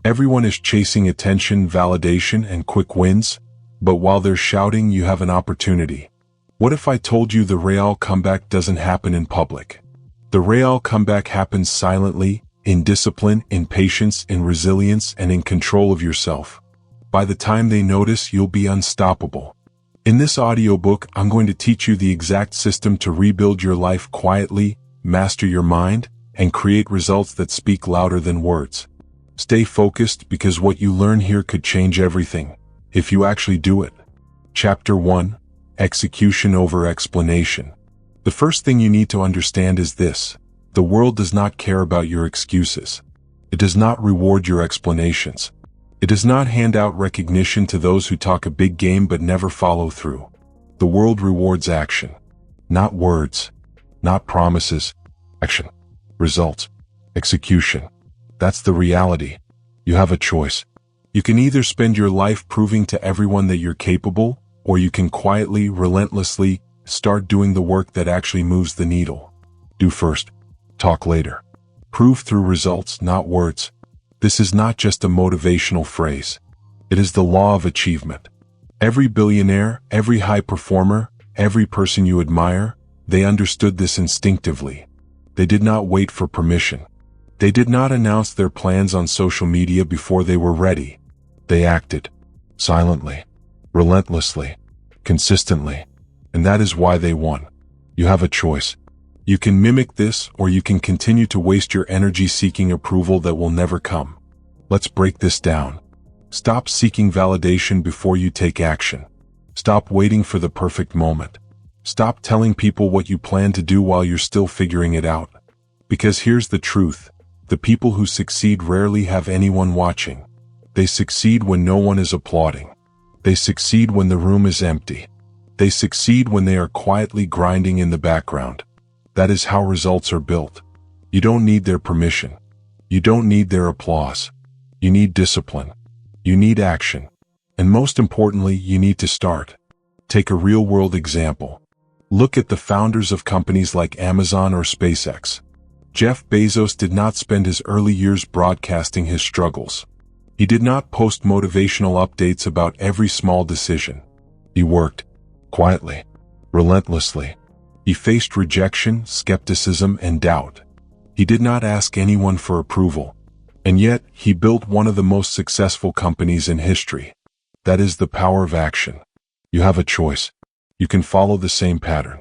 Everyone is chasing attention, validation, and quick wins, but while they're shouting, you have an opportunity. What if I told you the real comeback doesn't happen in public? The real comeback happens silently, in discipline, in patience, in resilience, and in control of yourself. By the time they notice, you'll be unstoppable. In this audiobook, I'm going to teach you the exact system to rebuild your life quietly, master your mind, and create results that speak louder than words. Stay focused because what you learn here could change everything, if you actually do it. Chapter 1: Execution over Explanation. The first thing you need to understand is this: the world does not care about your excuses. It does not reward your explanations. It does not hand out recognition to those who talk a big game but never follow through. The world rewards action. Not words. Not promises. Action. Results. Execution. That's the reality. You have a choice. You can either spend your life proving to everyone that you're capable, or you can quietly, relentlessly, start doing the work that actually moves the needle. Do first. Talk later. Prove through results, not words. This is not just a motivational phrase. It is the law of achievement. Every billionaire, every high performer, every person you admire, they understood this instinctively. They did not wait for permission. They did not announce their plans on social media before they were ready. They acted. Silently. Relentlessly. Consistently. And that is why they won. You have a choice. You can mimic this, or you can continue to waste your energy seeking approval that will never come. Let's break this down. Stop seeking validation before you take action. Stop waiting for the perfect moment. Stop telling people what you plan to do while you're still figuring it out. Because here's the truth: the people who succeed rarely have anyone watching. They succeed when no one is applauding. They succeed when the room is empty. They succeed when they are quietly grinding in the background. That is how results are built. You don't need their permission. You don't need their applause. You need discipline. You need action. And most importantly, you need to start. Take a real-world example. Look at the founders of companies like Amazon or SpaceX. Jeff Bezos did not spend his early years broadcasting his struggles. He did not post motivational updates about every small decision. He worked quietly, relentlessly. He faced rejection, skepticism, and doubt. He did not ask anyone for approval. And yet, he built one of the most successful companies in history. That is the power of action. You have a choice. You can follow the same pattern.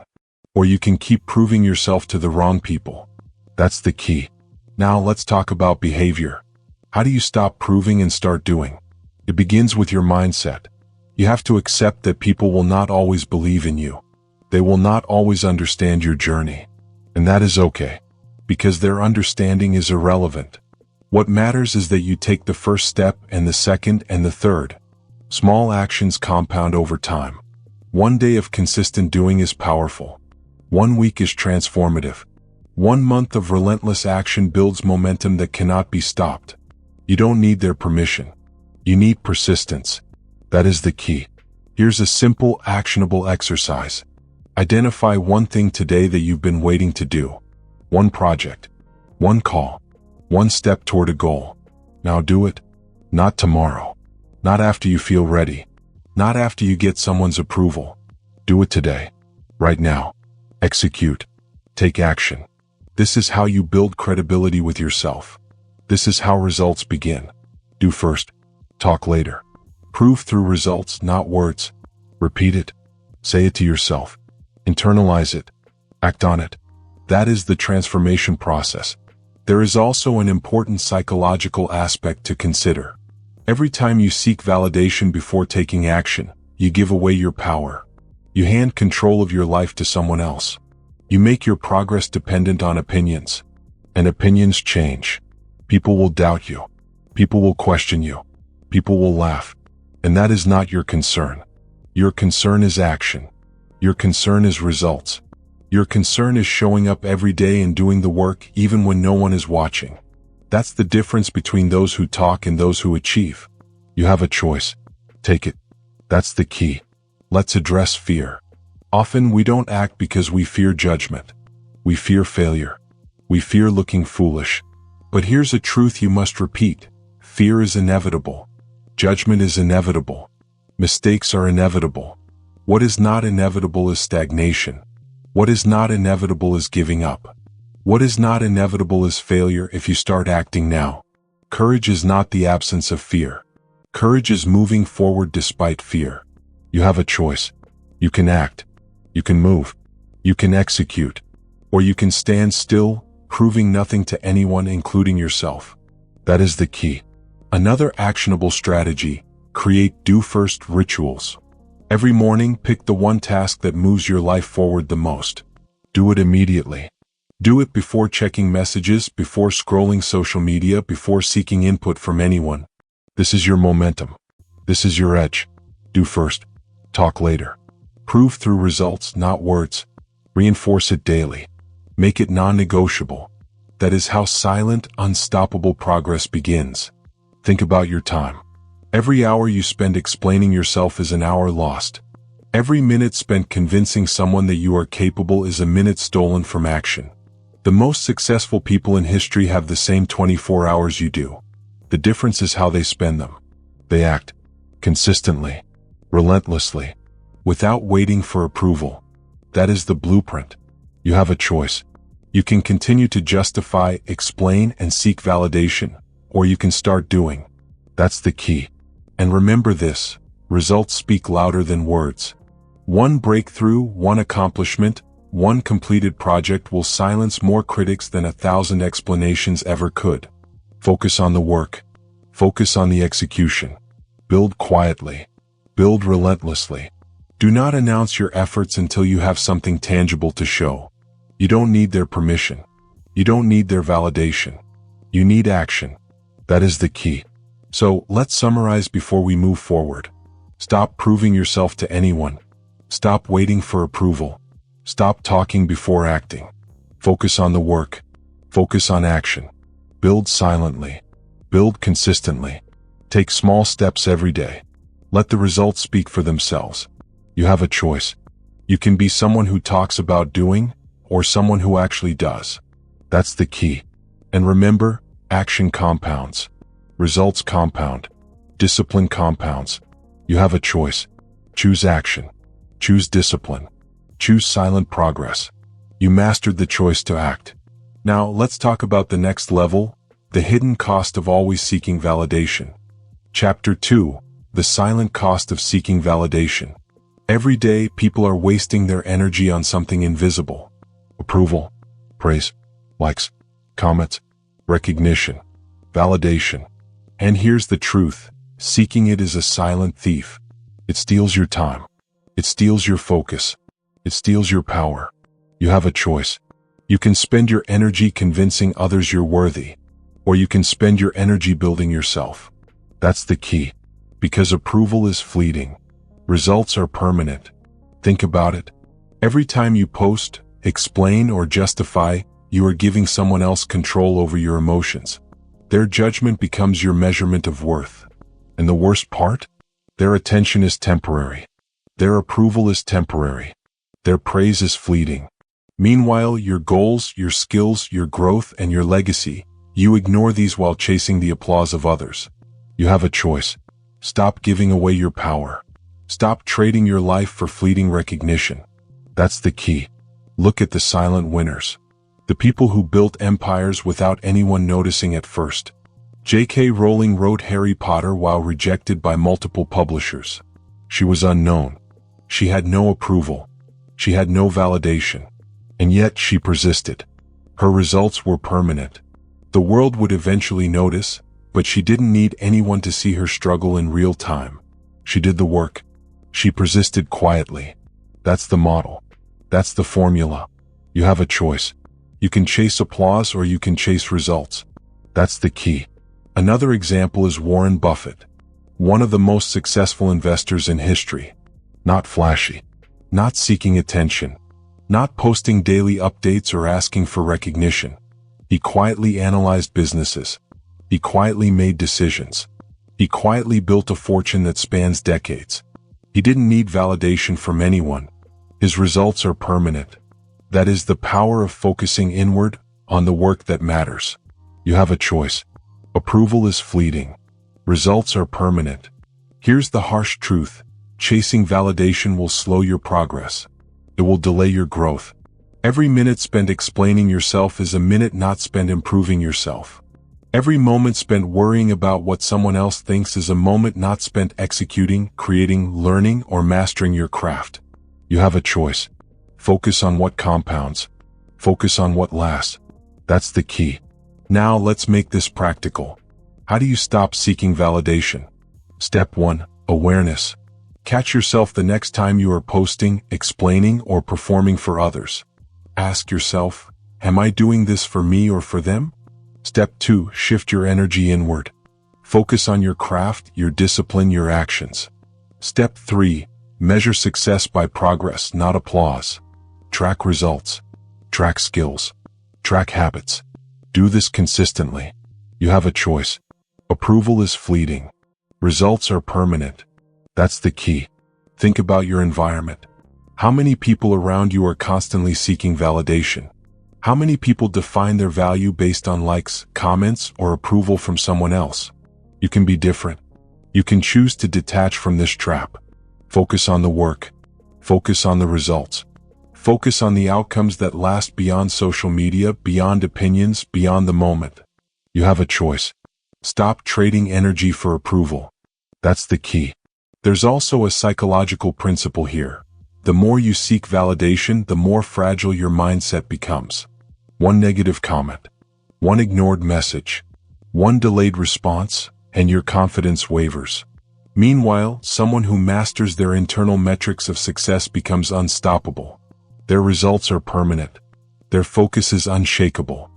Or you can keep proving yourself to the wrong people. That's the key. Now let's talk about behavior. How do you stop proving and start doing? It begins with your mindset. You have to accept that people will not always believe in you. They will not always understand your journey. And that is okay, because their understanding is irrelevant. What matters is that you take the first step and the second and the third. Small actions compound over time. One day of consistent doing is powerful. 1 week is transformative. 1 month of relentless action builds momentum that cannot be stopped. You don't need their permission. You need persistence. That is the key. Here's a simple, actionable exercise. Identify one thing today that you've been waiting to do. One project. One call. One step toward a goal. Now do it. Not tomorrow. Not after you feel ready. Not after you get someone's approval. Do it today. Right now. Execute. Take action. This is how you build credibility with yourself. This is how results begin. Do first. Talk later. Prove through results, not words. Repeat it. Say it to yourself. Internalize it. Act on it. That is the transformation process. There is also an important psychological aspect to consider. Every time you seek validation before taking action, you give away your power. You hand control of your life to someone else. You make your progress dependent on opinions. And opinions change. People will doubt you. People will question you. People will laugh. And that is not your concern. Your concern is action. Your concern is results. Your concern is showing up every day and doing the work even when no one is watching. That's the difference between those who talk and those who achieve. You have a choice. Take it. That's the key. Let's address fear. Often we don't act because we fear judgment. We fear failure. We fear looking foolish. But here's a truth you must repeat. Fear is inevitable. Judgment is inevitable. Mistakes are inevitable. What is not inevitable is stagnation. What is not inevitable is giving up. What is not inevitable is failure if you start acting now. Courage is not the absence of fear. Courage is moving forward despite fear. You have a choice. You can act. You can move. You can execute. Or you can stand still, proving nothing to anyone, including yourself. That is the key. Another actionable strategy: create do-first rituals. Every morning, pick the one task that moves your life forward the most. Do it immediately. Do it before checking messages, before scrolling social media, before seeking input from anyone. This is your momentum. This is your edge. Do first. Talk later. Prove through results, not words. Reinforce it daily. Make it non-negotiable. That is how silent, unstoppable progress begins. Think about your time. Every hour you spend explaining yourself is an hour lost. Every minute spent convincing someone that you are capable is a minute stolen from action. The most successful people in history have the same 24 hours you do. The difference is how they spend them. They act consistently, relentlessly, without waiting for approval. That is the blueprint. You have a choice. You can continue to justify, explain, and seek validation, or you can start doing. That's the key. And remember this: results speak louder than words. One breakthrough, one accomplishment, one completed project will silence more critics than 1,000 explanations ever could. Focus on the work. Focus on the execution. Build quietly. Build relentlessly. Do not announce your efforts until you have something tangible to show. You don't need their permission. You don't need their validation. You need action. That is the key. So, let's summarize before we move forward. Stop proving yourself to anyone. Stop waiting for approval. Stop talking before acting. Focus on the work. Focus on action. Build silently. Build consistently. Take small steps every day. Let the results speak for themselves. You have a choice. You can be someone who talks about doing, or someone who actually does. That's the key. And remember, action compounds. Results compound. Discipline compounds. You have a choice. Choose action. Choose discipline. Choose silent progress. You mastered the choice to act. Now, let's talk about the next level: the hidden cost of always seeking validation. Chapter 2: The silent cost of seeking validation. Every day, people are wasting their energy on something invisible. Approval, praise, likes, comments, recognition, validation. And here's the truth: seeking it is a silent thief. It steals your time. It steals your focus. It steals your power. You have a choice. You can spend your energy convincing others you're worthy, or you can spend your energy building yourself. That's the key. Because approval is fleeting. Results are permanent. Think about it. Every time you post, explain, or justify, you are giving someone else control over your emotions. Their judgment becomes your measurement of worth. And the worst part? Their attention is temporary. Their approval is temporary. Their praise is fleeting. Meanwhile, your goals, your skills, your growth, and your legacy, you ignore these while chasing the applause of others. You have a choice. Stop giving away your power. Stop trading your life for fleeting recognition. That's the key. Look at the silent winners. The people who built empires without anyone noticing at first. J.K. Rowling wrote Harry Potter while rejected by multiple publishers. She was unknown. She had no approval. She had no validation. And yet she persisted. Her results were permanent. The world would eventually notice, but she didn't need anyone to see her struggle in real time. She did the work. She persisted quietly. That's the model. That's the formula. You have a choice. You can chase applause or you can chase results. That's the key. Another example is Warren Buffett, one of the most successful investors in history. Not flashy. Not seeking attention. Not posting daily updates or asking for recognition. He quietly analyzed businesses. He quietly made decisions. He quietly built a fortune that spans decades. He didn't need validation from anyone. His results are permanent. That is the power of focusing inward, on the work that matters. You have a choice. Approval is fleeting. Results are permanent. Here's the harsh truth. Chasing validation will slow your progress. It will delay your growth. Every minute spent explaining yourself is a minute not spent improving yourself. Every moment spent worrying about what someone else thinks is a moment not spent executing, creating, learning, or mastering your craft. You have a choice. Focus on what compounds. Focus on what lasts. That's the key. Now let's make this practical. How do you stop seeking validation? Step 1. Awareness. Catch yourself the next time you are posting, explaining, or performing for others. Ask yourself, am I doing this for me or for them? Step 2. Shift your energy inward. Focus on your craft, your discipline, your actions. Step 3. Measure success by progress, not applause. Track results. Track skills. Track habits. Do this consistently. You have a choice. Approval is fleeting. Results are permanent. That's the key. Think about your environment. How many people around you are constantly seeking validation? How many people define their value based on likes, comments, or approval from someone else? You can be different. You can choose to detach from this trap. Focus on the work. Focus on the results. Focus on the outcomes that last beyond social media, beyond opinions, beyond the moment. You have a choice. Stop trading energy for approval. That's the key. There's also a psychological principle here. The more you seek validation, the more fragile your mindset becomes. One negative comment, one ignored message, one delayed response, and your confidence wavers. Meanwhile, someone who masters their internal metrics of success becomes unstoppable. Their results are permanent. Their focus is unshakable.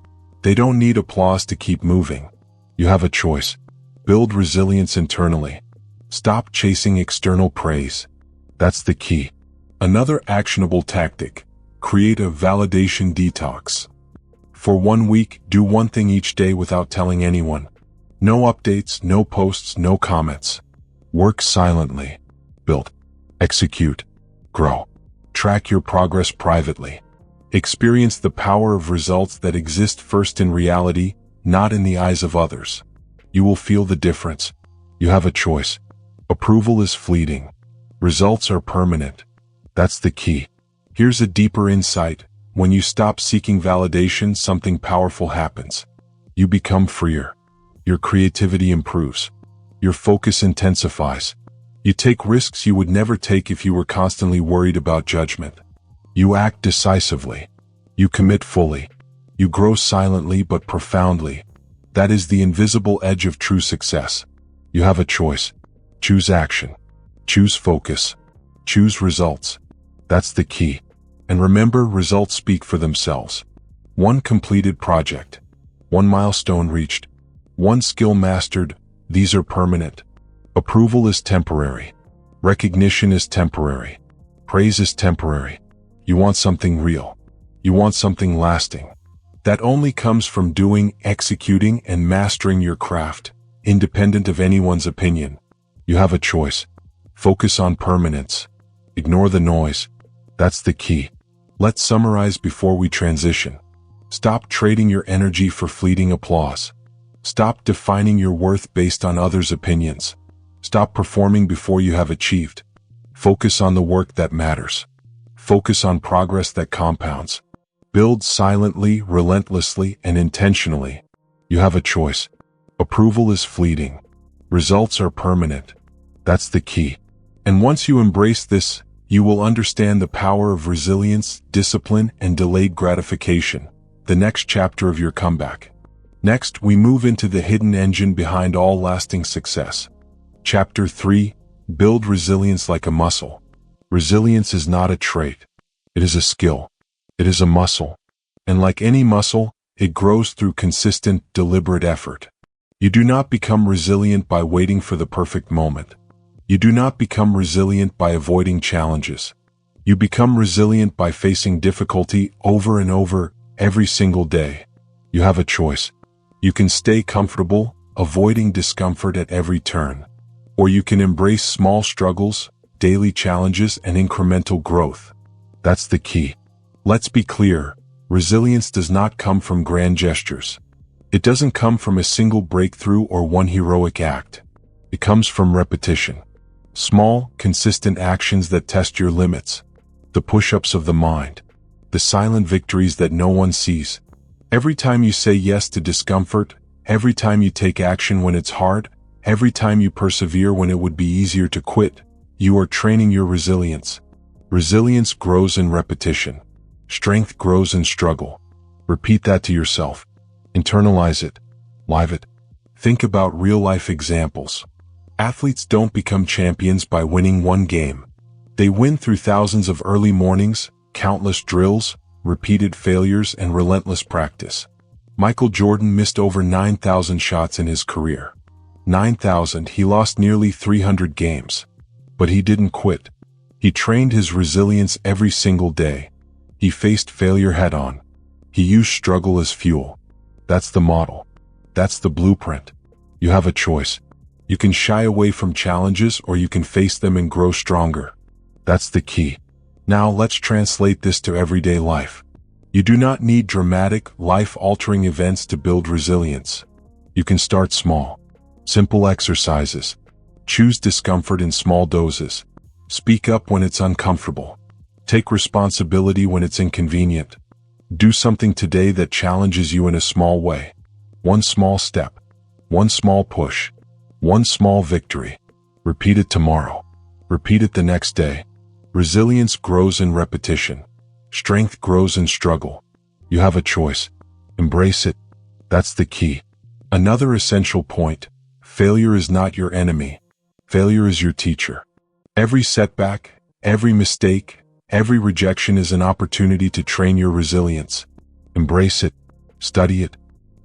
They don't need applause to keep moving. You have a choice. Build resilience internally. Stop chasing external praise. That's the key. Another actionable tactic. Create a validation detox. For 1 week, do one thing each day without telling anyone. No updates, no posts, no comments. Work silently. Build. Execute. Grow. Track your progress privately. Experience the power of results that exist first in reality, not in the eyes of others. You will feel the difference. You have a choice. Approval is fleeting. Results are permanent. That's the key. Here's a deeper insight. When you stop seeking validation, something powerful happens. You become freer. Your creativity improves. Your focus intensifies. You take risks you would never take if you were constantly worried about judgment. You act decisively. You commit fully. You grow silently but profoundly. That is the invisible edge of true success. You have a choice. Choose action. Choose focus. Choose results. That's the key. And remember, results speak for themselves. One completed project. One milestone reached. One skill mastered. These are permanent. Approval is temporary. Recognition is temporary. Praise is temporary. You want something real. You want something lasting. That only comes from doing, executing, and mastering your craft, independent of anyone's opinion. You have a choice. Focus on permanence. Ignore the noise. That's the key. Let's summarize before we transition. Stop trading your energy for fleeting applause. Stop defining your worth based on others' opinions. Stop performing before you have achieved. Focus on the work that matters. Focus on progress that compounds. Build silently, relentlessly, and intentionally. You have a choice. Approval is fleeting. Results are permanent. That's the key. And once you embrace this, you will understand the power of resilience, discipline, and delayed gratification, the next chapter of your comeback. Next, we move into the hidden engine behind all lasting success. Chapter 3. Build resilience like a muscle. Resilience is not a trait. It is a skill. It is a muscle. And like any muscle, it grows through consistent, deliberate effort. You do not become resilient by waiting for the perfect moment. You do not become resilient by avoiding challenges. You become resilient by facing difficulty over and over, every single day. You have a choice. You can stay comfortable, avoiding discomfort at every turn. Or you can embrace small struggles, daily challenges, and incremental growth. That's the key. Let's be clear, resilience does not come from grand gestures. It doesn't come from a single breakthrough or one heroic act. It comes from repetition. Small, consistent actions that test your limits. The push-ups of the mind. The silent victories that no one sees. Every time you say yes to discomfort, every time you take action when it's hard, every time you persevere when it would be easier to quit, you are training your resilience. Resilience grows in repetition. Strength grows in struggle. Repeat that to yourself. Internalize it. Live it. Think about real-life examples. Athletes don't become champions by winning one game. They win through thousands of early mornings, countless drills, repeated failures, and relentless practice. Michael Jordan missed over 9,000 shots in his career. 9,000. He lost nearly 300 games. But he didn't quit. He trained his resilience every single day. He faced failure head-on. He used struggle as fuel. That's the model. That's the blueprint. You have a choice. You can shy away from challenges, or you can face them and grow stronger. That's the key. Now let's translate this to everyday life. You do not need dramatic, life-altering events to build resilience. You can start small. Simple exercises. Choose discomfort in small doses. Speak up when it's uncomfortable. Take responsibility when it's inconvenient. Do something today that challenges you in a small way. One small step. One small push. One small victory. Repeat it tomorrow. Repeat it the next day. Resilience grows in repetition. Strength grows in struggle. You have a choice. Embrace it. That's the key. Another essential point. Failure is not your enemy. Failure is your teacher. Every setback, every mistake, every rejection is an opportunity to train your resilience. Embrace it. Study it.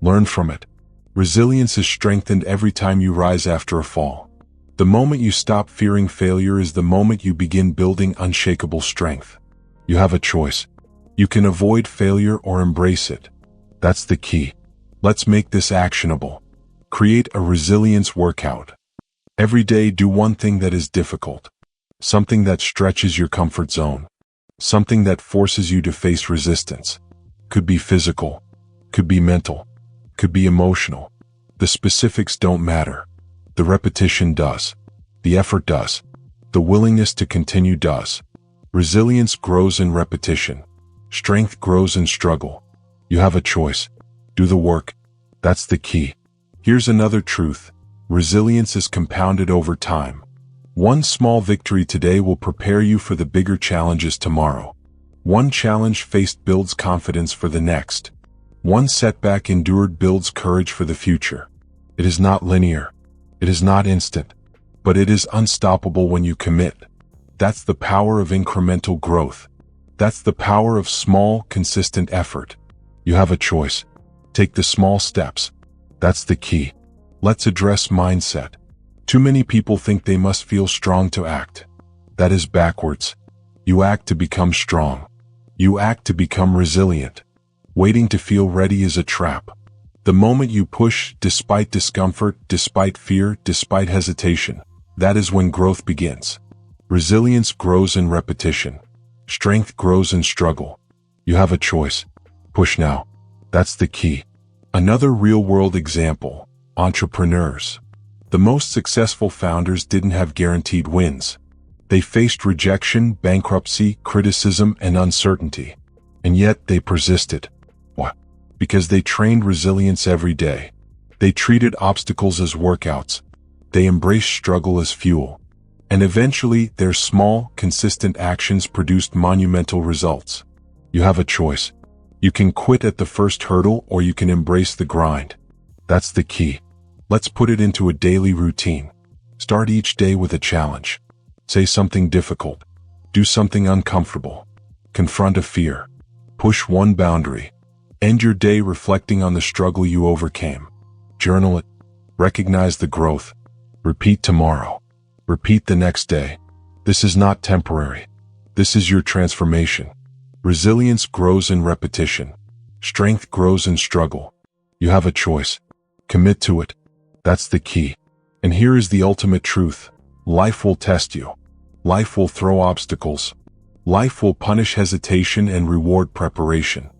Learn from it. Resilience is strengthened every time you rise after a fall. The moment you stop fearing failure is the moment you begin building unshakable strength. You have a choice. You can avoid failure or embrace it. That's the key. Let's make this actionable. Create a resilience workout. Every day do one thing that is difficult. Something that stretches your comfort zone. Something that forces you to face resistance. Could be physical. Could be mental. Could be emotional. The specifics don't matter. The repetition does. The effort does. The willingness to continue does. Resilience grows in repetition. Strength grows in struggle. You have a choice. Do the work. That's the key. Here's another truth. Resilience is compounded over time. One small victory today will prepare you for the bigger challenges tomorrow. One challenge faced builds confidence for the next. One setback endured builds courage for the future. It is not linear. It is not instant. But it is unstoppable when you commit. That's the power of incremental growth. That's the power of small, consistent effort. You have a choice. Take the small steps. That's the key. Let's address mindset. Too many people think they must feel strong to act. That is backwards. You act to become strong. You act to become resilient. Waiting to feel ready is a trap. The moment you push, despite discomfort, despite fear, despite hesitation, that is when growth begins. Resilience grows in repetition. Strength grows in struggle. You have a choice. Push now. That's the key. Another real-world example. Entrepreneurs. The most successful founders didn't have guaranteed wins. They faced rejection, bankruptcy, criticism, and uncertainty. And yet they persisted. Why? Because they trained resilience every day. They treated obstacles as workouts. They embraced struggle as fuel. And eventually, their small, consistent actions produced monumental results. You have a choice. You can quit at the first hurdle, or you can embrace the grind. That's the key. Let's put it into a daily routine. Start each day with a challenge. Say something difficult. Do something uncomfortable. Confront a fear. Push one boundary. End your day reflecting on the struggle you overcame. Journal it. Recognize the growth. Repeat tomorrow. Repeat the next day. This is not temporary. This is your transformation. Resilience grows in repetition. Strength grows in struggle. You have a choice. Commit to it. That's the key. And here is the ultimate truth. Life will test you. Life will throw obstacles. Life will punish hesitation and reward preparation.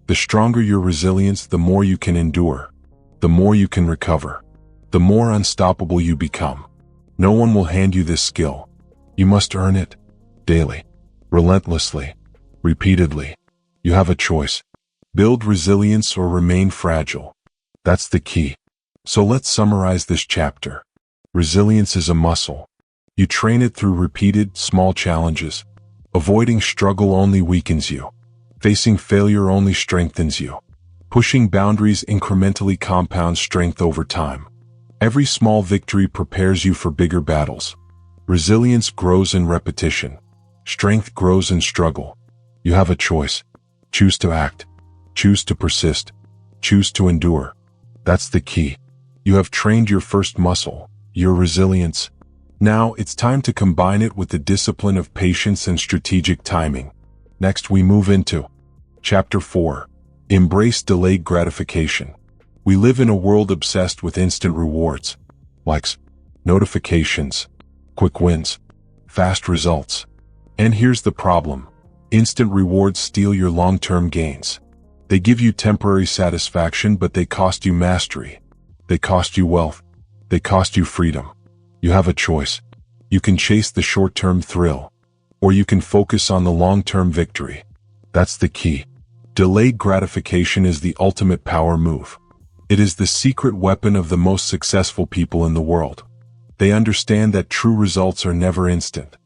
The stronger your resilience, the more you can endure. The more you can recover. The more unstoppable you become. No one will hand you this skill. You must earn it. Daily. Relentlessly. Repeatedly. You have a choice. Build resilience or remain fragile. That's the key. So let's summarize this chapter. Resilience is a muscle. You train it through repeated, small challenges. Avoiding struggle only weakens you. Facing failure only strengthens you. Pushing boundaries incrementally compounds strength over time. Every small victory prepares you for bigger battles. Resilience grows in repetition. Strength grows in struggle. You have a choice. Choose to act. Choose to persist. Choose to endure. That's the key. You have trained your first muscle, your resilience. Now it's time to combine it with the discipline of patience and strategic timing. Next we move into Chapter 4. Embrace delayed gratification. We live in a world obsessed with instant rewards. Likes, notifications, quick wins, fast results. And here's the problem. Instant rewards steal your long-term gains. They give you temporary satisfaction, but they cost you mastery. They cost you wealth. They cost you freedom. You have a choice. You can chase the short-term thrill, or you can focus on the long-term victory. That's the key. Delayed gratification is the ultimate power move. It is the secret weapon of the most successful people in the world. They understand that true results are never instant.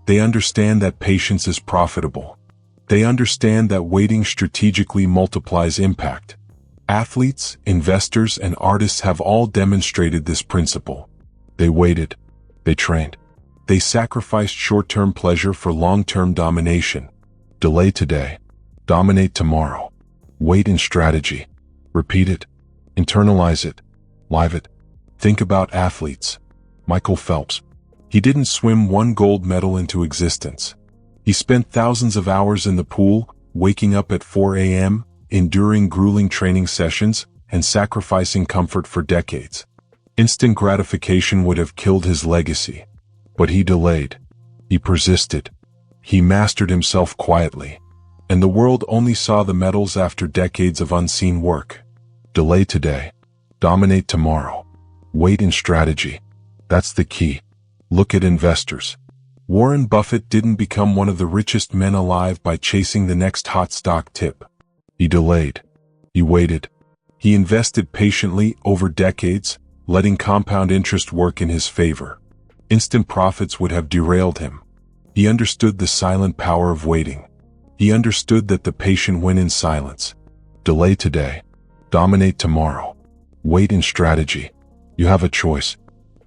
They understand that patience is profitable. They understand that waiting strategically multiplies impact. Athletes, investors, and artists have all demonstrated this principle. They waited. They trained. They sacrificed short-term pleasure for long-term domination. Delay today. Dominate tomorrow. Wait in strategy. Repeat it. Internalize it. Live it. Think about athletes. Michael Phelps. He didn't swim one gold medal into existence. He spent thousands of hours in the pool, waking up at 4 a.m., enduring grueling training sessions, and sacrificing comfort for decades. Instant gratification would have killed his legacy. But he delayed. He persisted. He mastered himself quietly. And the world only saw the medals after decades of unseen work. Delay today. Dominate tomorrow. Wait in strategy. That's the key. Look at investors. Warren Buffett didn't become one of the richest men alive by chasing the next hot stock tip. He delayed. He waited. He invested patiently over decades, letting compound interest work in his favor. Instant profits would have derailed him. He understood the silent power of waiting. He understood that the patient win in silence. Delay today. Dominate tomorrow. Wait in strategy. You have a choice.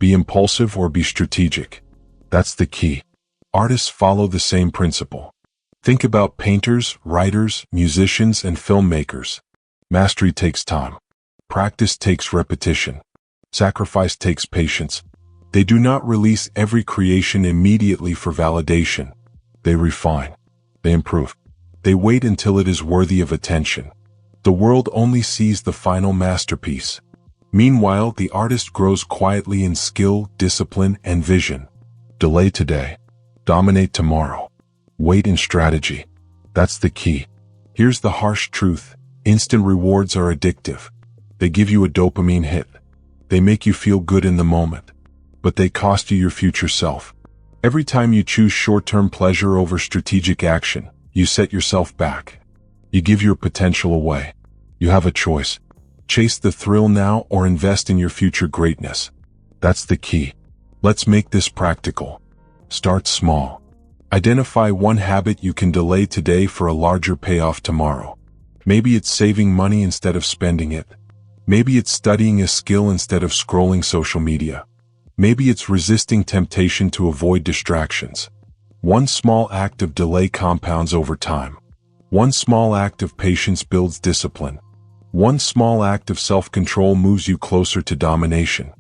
Be impulsive or be strategic. That's the key. Artists follow the same principle. Think about painters, writers, musicians, and filmmakers. Mastery takes time. Practice takes repetition. Sacrifice takes patience. They do not release every creation immediately for validation. They refine. They improve. They wait until it is worthy of attention. The world only sees the final masterpiece. Meanwhile, the artist grows quietly in skill, discipline, and vision. Delay today. Dominate tomorrow. Wait in strategy. That's the key. Here's the harsh truth. Instant rewards are addictive. They give you a dopamine hit. They make you feel good in the moment. But they cost you your future self. Every time you choose short-term pleasure over strategic action, you set yourself back. You give your potential away. You have a choice. Chase the thrill now or invest in your future greatness. That's the key. Let's make this practical. Start small. Identify one habit you can delay today for a larger payoff tomorrow. Maybe it's saving money instead of spending it. Maybe it's studying a skill instead of scrolling social media. Maybe it's resisting temptation to avoid distractions. One small act of delay compounds over time. One small act of patience builds discipline. One small act of self-control moves you closer to domination.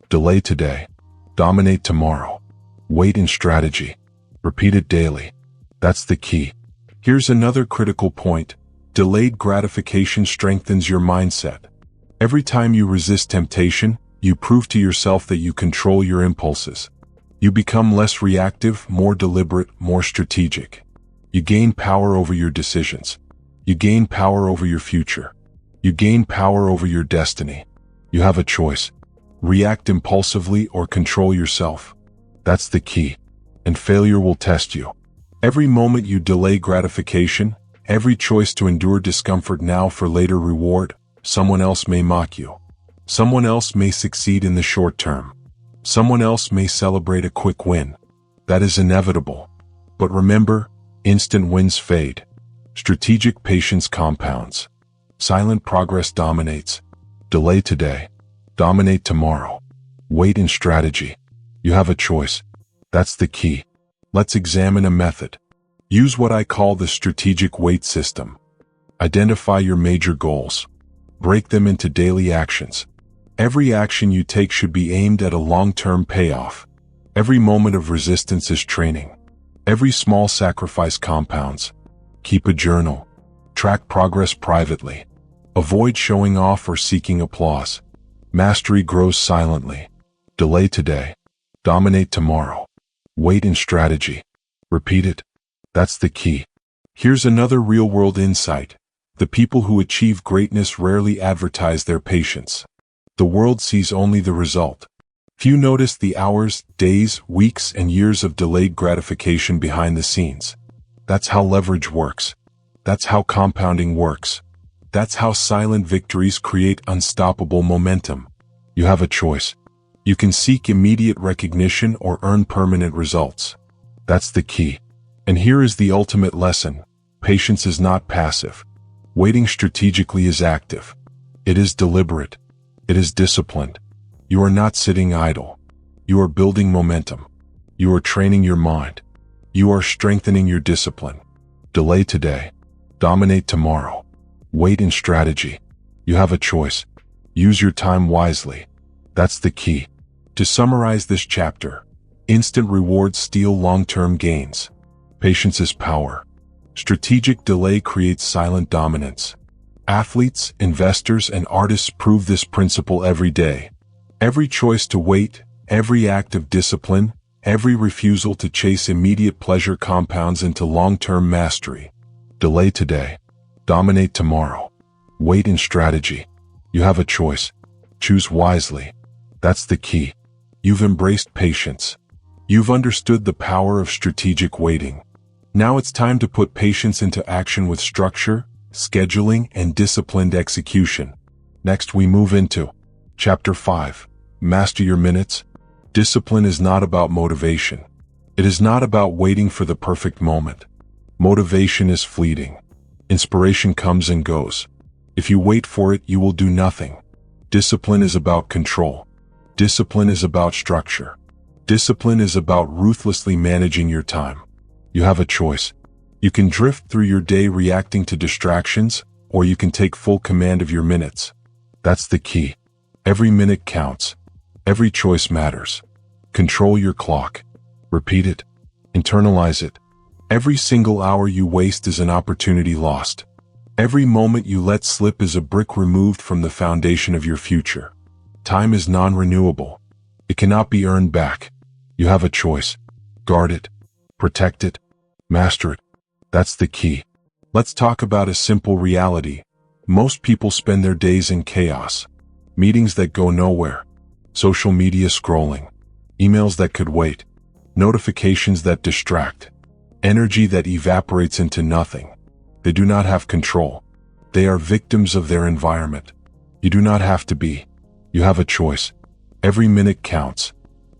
Delay today. Dominate tomorrow. Wait in strategy. Repeat it daily. That's the key. Here's another critical point. Delayed gratification strengthens your mindset. Every time you resist temptation, you prove to yourself that you control your impulses. You become less reactive, more deliberate, more strategic. You gain power over your decisions. You gain power over your future. You gain power over your destiny. You have a choice. React impulsively or control yourself. That's the key. And failure will test you. Every moment you delay gratification, every choice to endure discomfort now for later reward, someone else may mock you. Someone else may succeed in the short term. Someone else may celebrate a quick win. That is inevitable. But remember, instant wins fade. Strategic patience compounds. Silent progress dominates. Delay today. Dominate tomorrow. Wait in strategy. You have a choice. That's the key. Let's examine a method. Use what I call the strategic wait system. Identify your major goals. Break them into daily actions. Every action you take should be aimed at a long-term payoff. Every moment of resistance is training. Every small sacrifice compounds. Keep a journal. Track progress privately. Avoid showing off or seeking applause. Mastery grows silently. Delay today. Dominate tomorrow. Wait in strategy. Repeat it. That's the key. Here's another real-world insight. The people who achieve greatness rarely advertise their patience. The world sees only the result. Few notice the hours, days, weeks, and years of delayed gratification behind the scenes. That's how leverage works. That's how compounding works. That's how silent victories create unstoppable momentum. You have a choice. You can seek immediate recognition or earn permanent results. That's the key. And here is the ultimate lesson. Patience is not passive. Waiting strategically is active. It is deliberate. It is disciplined. You are not sitting idle. You are building momentum. You are training your mind. You are strengthening your discipline. Delay today. Dominate tomorrow. Wait in strategy. You have a choice. Use your time wisely. That's the key. To summarize this chapter, instant rewards steal long-term gains. Patience is power. Strategic delay creates silent dominance. Athletes, investors, and artists prove this principle every day. Every choice to wait, every act of discipline, every refusal to chase immediate pleasure compounds into long-term mastery. Delay today. Dominate tomorrow. Wait in strategy. You have a choice. Choose wisely. That's the key. You've embraced patience. You've understood the power of strategic waiting. Now it's time to put patience into action with structure, scheduling, and disciplined execution. Next we move into Chapter 5. Master your minutes. Discipline is not about motivation. It is not about waiting for the perfect moment. Motivation is fleeting. Inspiration comes and goes. If you wait for it, you will do nothing. Discipline is about control. Discipline is about structure. Discipline is about ruthlessly managing your time. You have a choice. You can drift through your day reacting to distractions, or you can take full command of your minutes. That's the key. Every minute counts. Every choice matters. Control your clock. Repeat it. Internalize it. Every single hour you waste is an opportunity lost. Every moment you let slip is a brick removed from the foundation of your future. Time is non-renewable. It cannot be earned back. You have a choice. Guard it. Protect it. Master it. That's the key. Let's talk about a simple reality. Most people spend their days in chaos. Meetings that go nowhere. Social media scrolling. Emails that could wait. Notifications that distract. Energy that evaporates into nothing. They do not have control. They are victims of their environment. You do not have to be. You have a choice. Every minute counts.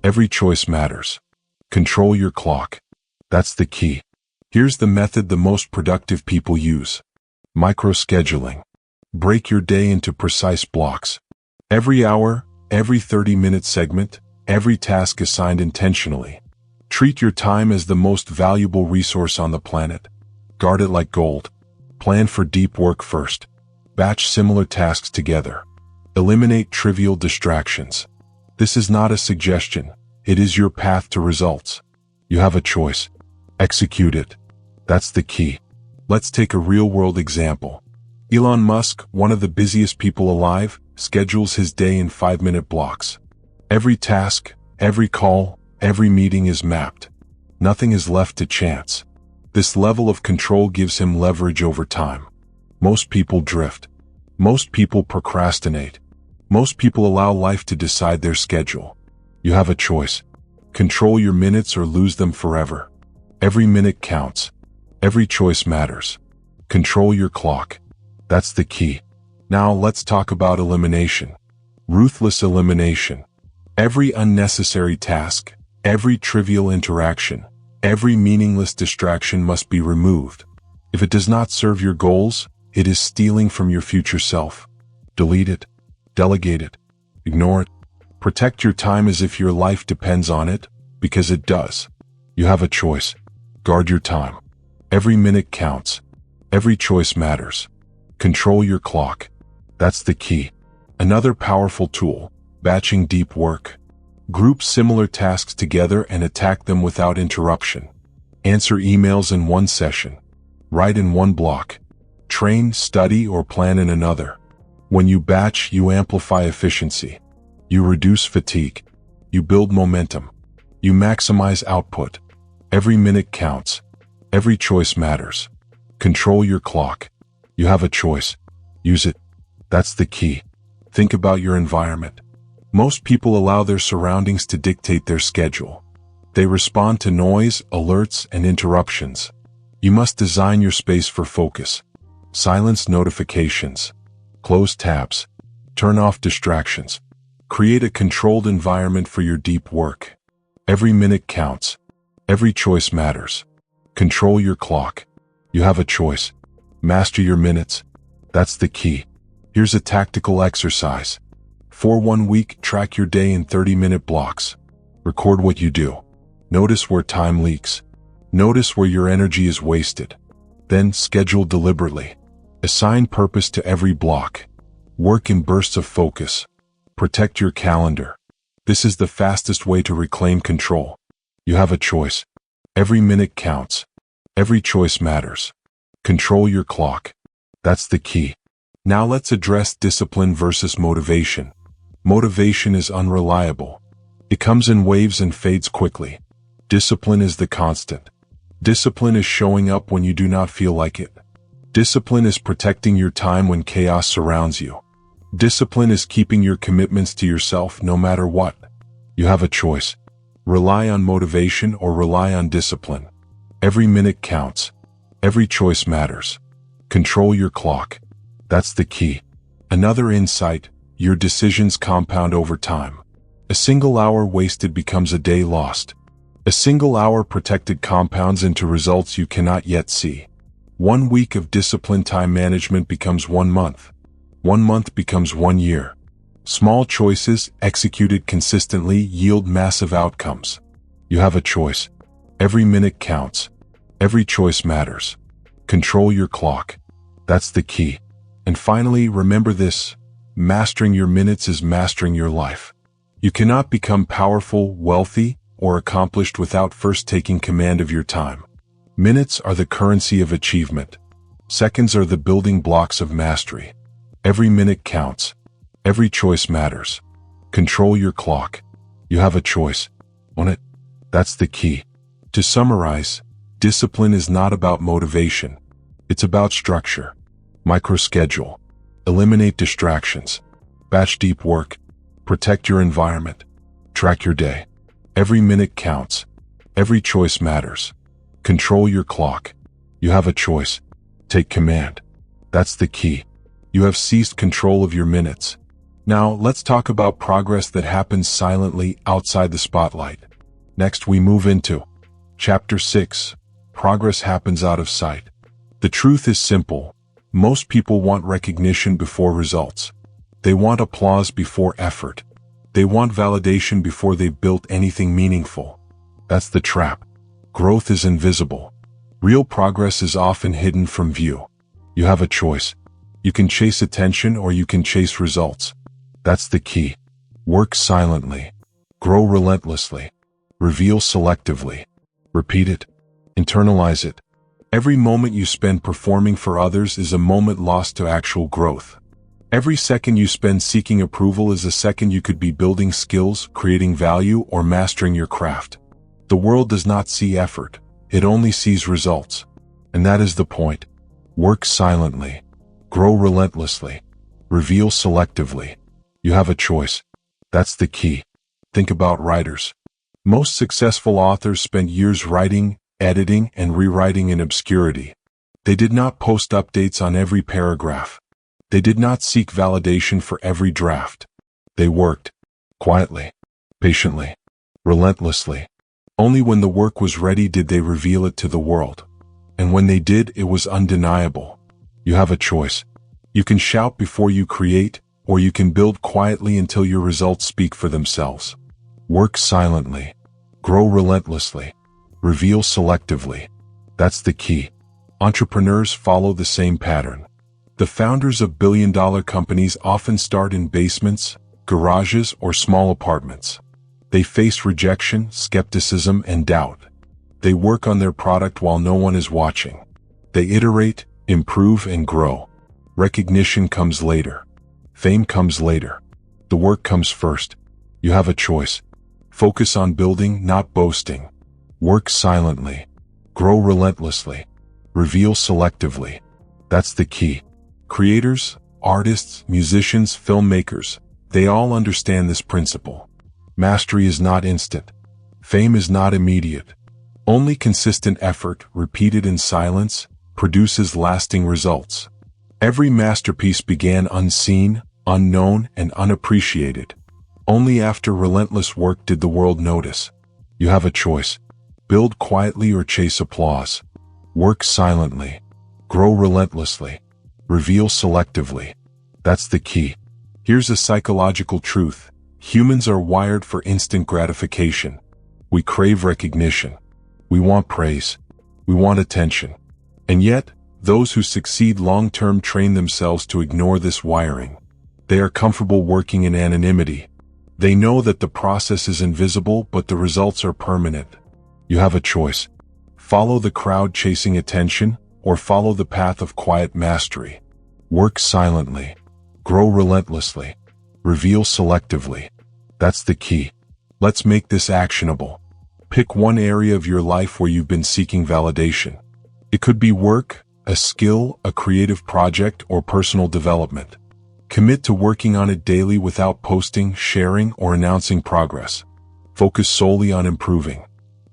Every choice matters. Control your clock. That's the key. Here's the method the most productive people use. Micro-scheduling. Break your day into precise blocks. Every hour, every 30-minute segment, every task assigned intentionally. Treat your time as the most valuable resource on the planet. Guard it like gold. Plan for deep work first. Batch similar tasks together. Eliminate trivial distractions. This is not a suggestion. It is your path to results. You have a choice. Execute it. That's the key. Let's take a real-world example. Elon Musk, one of the busiest people alive, schedules his day in 5-minute blocks. Every task, every call, every meeting is mapped. Nothing is left to chance. This level of control gives him leverage over time. Most people drift. Most people procrastinate. Most people allow life to decide their schedule. You have a choice. Control your minutes or lose them forever. Every minute counts. Every choice matters. Control your clock. That's the key. Now let's talk about elimination. Ruthless elimination. Every unnecessary task, every trivial interaction, every meaningless distraction must be removed. If it does not serve your goals, it is stealing from your future self. Delete it. Delegate it. Ignore it. Protect your time as if your life depends on it, because it does. You have a choice. Guard your time. Every minute counts. Every choice matters. Control your clock. That's the key. Another powerful tool, batching deep work. Group similar tasks together and attack them without interruption. Answer emails in one session. Write in one block. Train, study, or plan in another. When you batch, you amplify efficiency. You reduce fatigue. You build momentum. You maximize output. Every minute counts. Every choice matters. Control your clock. You have a choice. Use it. That's the key. Think about your environment. Most people allow their surroundings to dictate their schedule. They respond to noise, alerts, and interruptions. You must design your space for focus. Silence notifications. Close tabs. Turn off distractions. Create a controlled environment for your deep work. Every minute counts. Every choice matters. Control your clock. You have a choice. Master your minutes. That's the key. Here's a tactical exercise. For 1 week, track your day in 30-minute blocks. Record what you do. Notice where time leaks. Notice where your energy is wasted. Then schedule deliberately. Assign purpose to every block. Work in bursts of focus. Protect your calendar. This is the fastest way to reclaim control. You have a choice. Every minute counts. Every choice matters. Control your clock. That's the key. Now let's address discipline versus motivation. Motivation is unreliable. It comes in waves and fades quickly. Discipline is the constant. Discipline is showing up when you do not feel like it. Discipline is protecting your time when chaos surrounds you. Discipline is keeping your commitments to yourself no matter what. You have a choice. Rely on motivation or rely on discipline. Every minute counts. Every choice matters. Control your clock. That's the key. Another insight, your decisions compound over time. A single hour wasted becomes a day lost. A single hour protected compounds into results you cannot yet see. 1 week of disciplined time management becomes 1 month. 1 month becomes 1 year. Small choices, executed consistently, yield massive outcomes. You have a choice. Every minute counts. Every choice matters. Control your clock. That's the key. And finally, remember this. Mastering your minutes is mastering your life. You cannot become powerful, wealthy, or accomplished without first taking command of your time. Minutes are the currency of achievement. Seconds are the building blocks of mastery. Every minute counts. Every choice matters. Control your clock. You have a choice. Own it. That's the key. To summarize, discipline is not about motivation. It's about structure. Microschedule. Eliminate distractions. Batch deep work. Protect your environment. Track your day. Every minute counts. Every choice matters. Control your clock. You have a choice. Take command. That's the key. You have seized control of your minutes. Now, let's talk about progress that happens silently outside the spotlight. Next, we move into Chapter 6. Progress happens out of sight. The truth is simple. Most people want recognition before results. They want applause before effort. They want validation before they've built anything meaningful. That's the trap. Growth is invisible. Real progress is often hidden from view. You have a choice. You can chase attention or you can chase results. That's the key. Work silently. Grow relentlessly. Reveal selectively. Repeat it. Internalize it. Every moment you spend performing for others is a moment lost to actual growth. Every second you spend seeking approval is a second you could be building skills, creating value, or mastering your craft. The world does not see effort. It only sees results. And that is the point. Work silently. Grow relentlessly. Reveal selectively. You have a choice. That's the key. Think about writers. Most successful authors spent years writing, editing, and rewriting in obscurity. They did not post updates on every paragraph. They did not seek validation for every draft. They worked quietly, patiently, relentlessly. Only when the work was ready did they reveal it to the world. And when they did, it was undeniable. You have a choice. You can shout before you create, or you can build quietly until your results speak for themselves. Work silently. Grow relentlessly. Reveal selectively. That's the key. Entrepreneurs follow the same pattern. The founders of billion-dollar companies often start in basements, garages, or small apartments. They face rejection, skepticism, and doubt. They work on their product while no one is watching. They iterate, improve, and grow. Recognition comes later. Fame comes later. The work comes first. You have a choice. Focus on building, not boasting. Work silently. Grow relentlessly. Reveal selectively. That's the key. Creators, artists, musicians, filmmakers, they all understand this principle. Mastery is not instant. Fame is not immediate. Only consistent effort, repeated in silence, produces lasting results. Every masterpiece began unseen, unknown, and unappreciated. Only after relentless work did the world notice. You have a choice. Build quietly or chase applause. Work silently. Grow relentlessly. Reveal selectively. That's the key. Here's a psychological truth. Humans are wired for instant gratification. We crave recognition. We want praise. We want attention. And yet, those who succeed long-term train themselves to ignore this wiring. They are comfortable working in anonymity. They know that the process is invisible, but the results are permanent. You have a choice. Follow the crowd chasing attention, or follow the path of quiet mastery. Work silently. Grow relentlessly. Reveal selectively. That's the key. Let's make this actionable. Pick one area of your life where you've been seeking validation. It could be work, a skill, a creative project, or personal development. Commit to working on it daily without posting, sharing, or announcing progress. Focus solely on improving.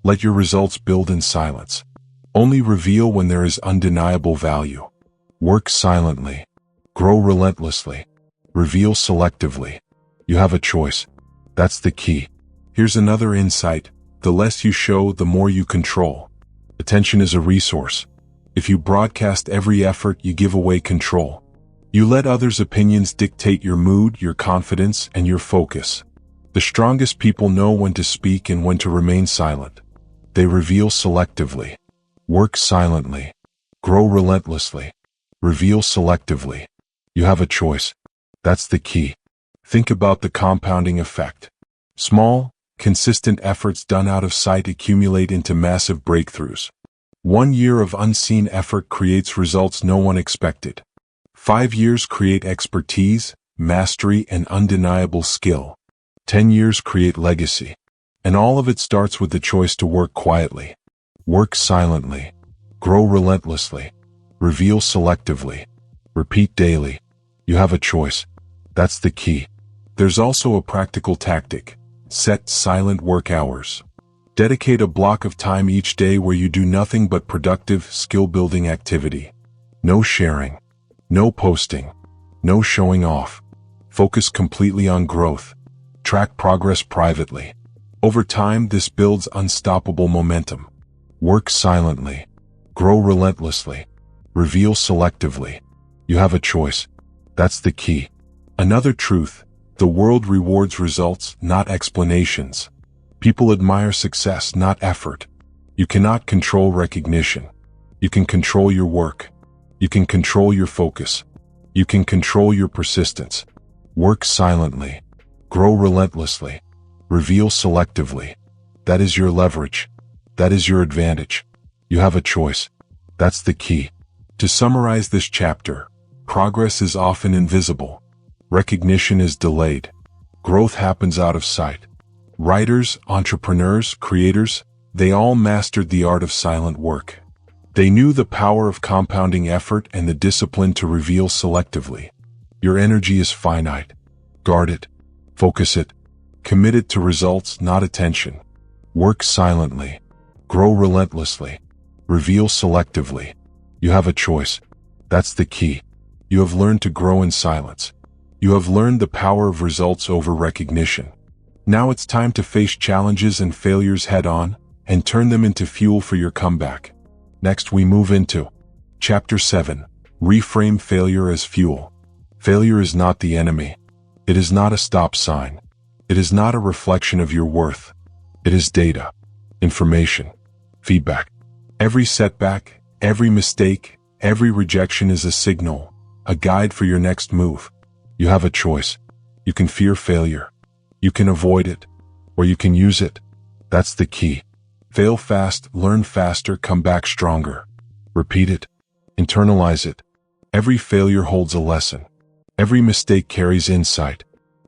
Let your results build in silence. Only reveal when there is undeniable value. Work silently. Grow relentlessly. Reveal selectively. You have a choice. That's the key. Here's another insight. The less you show, the more you control. Attention is a resource. If you broadcast every effort, you give away control. You let others' opinions dictate your mood, your confidence, and your focus. The strongest people know when to speak and when to remain silent. They reveal selectively. Work silently. Grow relentlessly. Reveal selectively. You have a choice. That's the key. Think about the compounding effect. Small, consistent efforts done out of sight accumulate into massive breakthroughs. 1 year of unseen effort creates results no one expected. 5 years create expertise, mastery, and undeniable skill. 10 years create legacy. And all of it starts with the choice to work quietly. Work silently. Grow relentlessly. Reveal selectively. Repeat daily. You have a choice. That's the key. There's also a practical tactic. Set silent work hours. Dedicate a block of time each day where you do nothing but productive, skill-building activity. No sharing. No posting. No showing off. Focus completely on growth. Track progress privately. Over time, this builds unstoppable momentum. Work silently. Grow relentlessly. Reveal selectively. You have a choice. That's the key. Another truth. The world rewards results, not explanations. People admire success, not effort. You cannot control recognition. You can control your work. You can control your focus. You can control your persistence. Work silently. Grow relentlessly. Reveal selectively. That is your leverage. That is your advantage. You have a choice. That's the key. To summarize this chapter, progress is often invisible. Recognition is delayed. Growth happens out of sight. Writers, entrepreneurs, creators, they all mastered the art of silent work. They knew the power of compounding effort and the discipline to reveal selectively. Your energy is finite. Guard it. Focus it. Commit it to results, not attention. Work silently. Grow relentlessly. Reveal selectively. You have a choice. That's the key. You have learned to grow in silence. You have learned the power of results over recognition. Now it's time to face challenges and failures head on and turn them into fuel for your comeback. Next, we move into Chapter 7. Reframe failure as fuel. Failure is not the enemy. It is not a stop sign. It is not a reflection of your worth. It is data, information, feedback. Every setback, every mistake, every rejection is a signal, a guide for your next move. You have a choice. You can fear failure. You can avoid it, or you can use it. That's the key. Fail fast, learn faster, come back stronger. Repeat it. Internalize it. Every failure holds a lesson. Every mistake carries insight.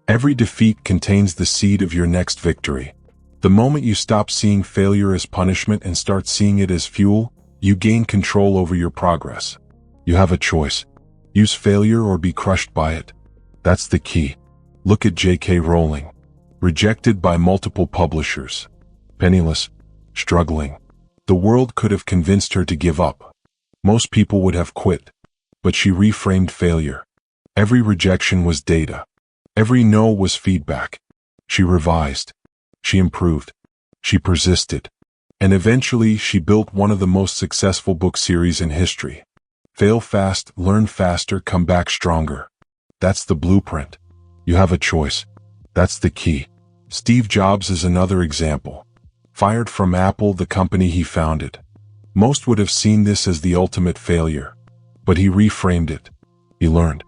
Every defeat contains the seed of your next victory. The moment you stop seeing failure as punishment and start seeing it as fuel, you gain control over your progress. You have a choice. Use failure or be crushed by it. That's the key. Look at J.K. Rowling. Rejected by multiple publishers. Penniless. Struggling. The world could have convinced her to give up. Most people would have quit. But she reframed failure. Every rejection was data. Every no was feedback. She revised. She improved. She persisted. And eventually she built one of the most successful book series in history. Fail fast, learn faster, come back stronger. That's the blueprint. You have a choice. That's the key. Steve Jobs is another example. Fired from Apple, the company he founded. Most would have seen this as the ultimate failure. But he reframed it. He learned.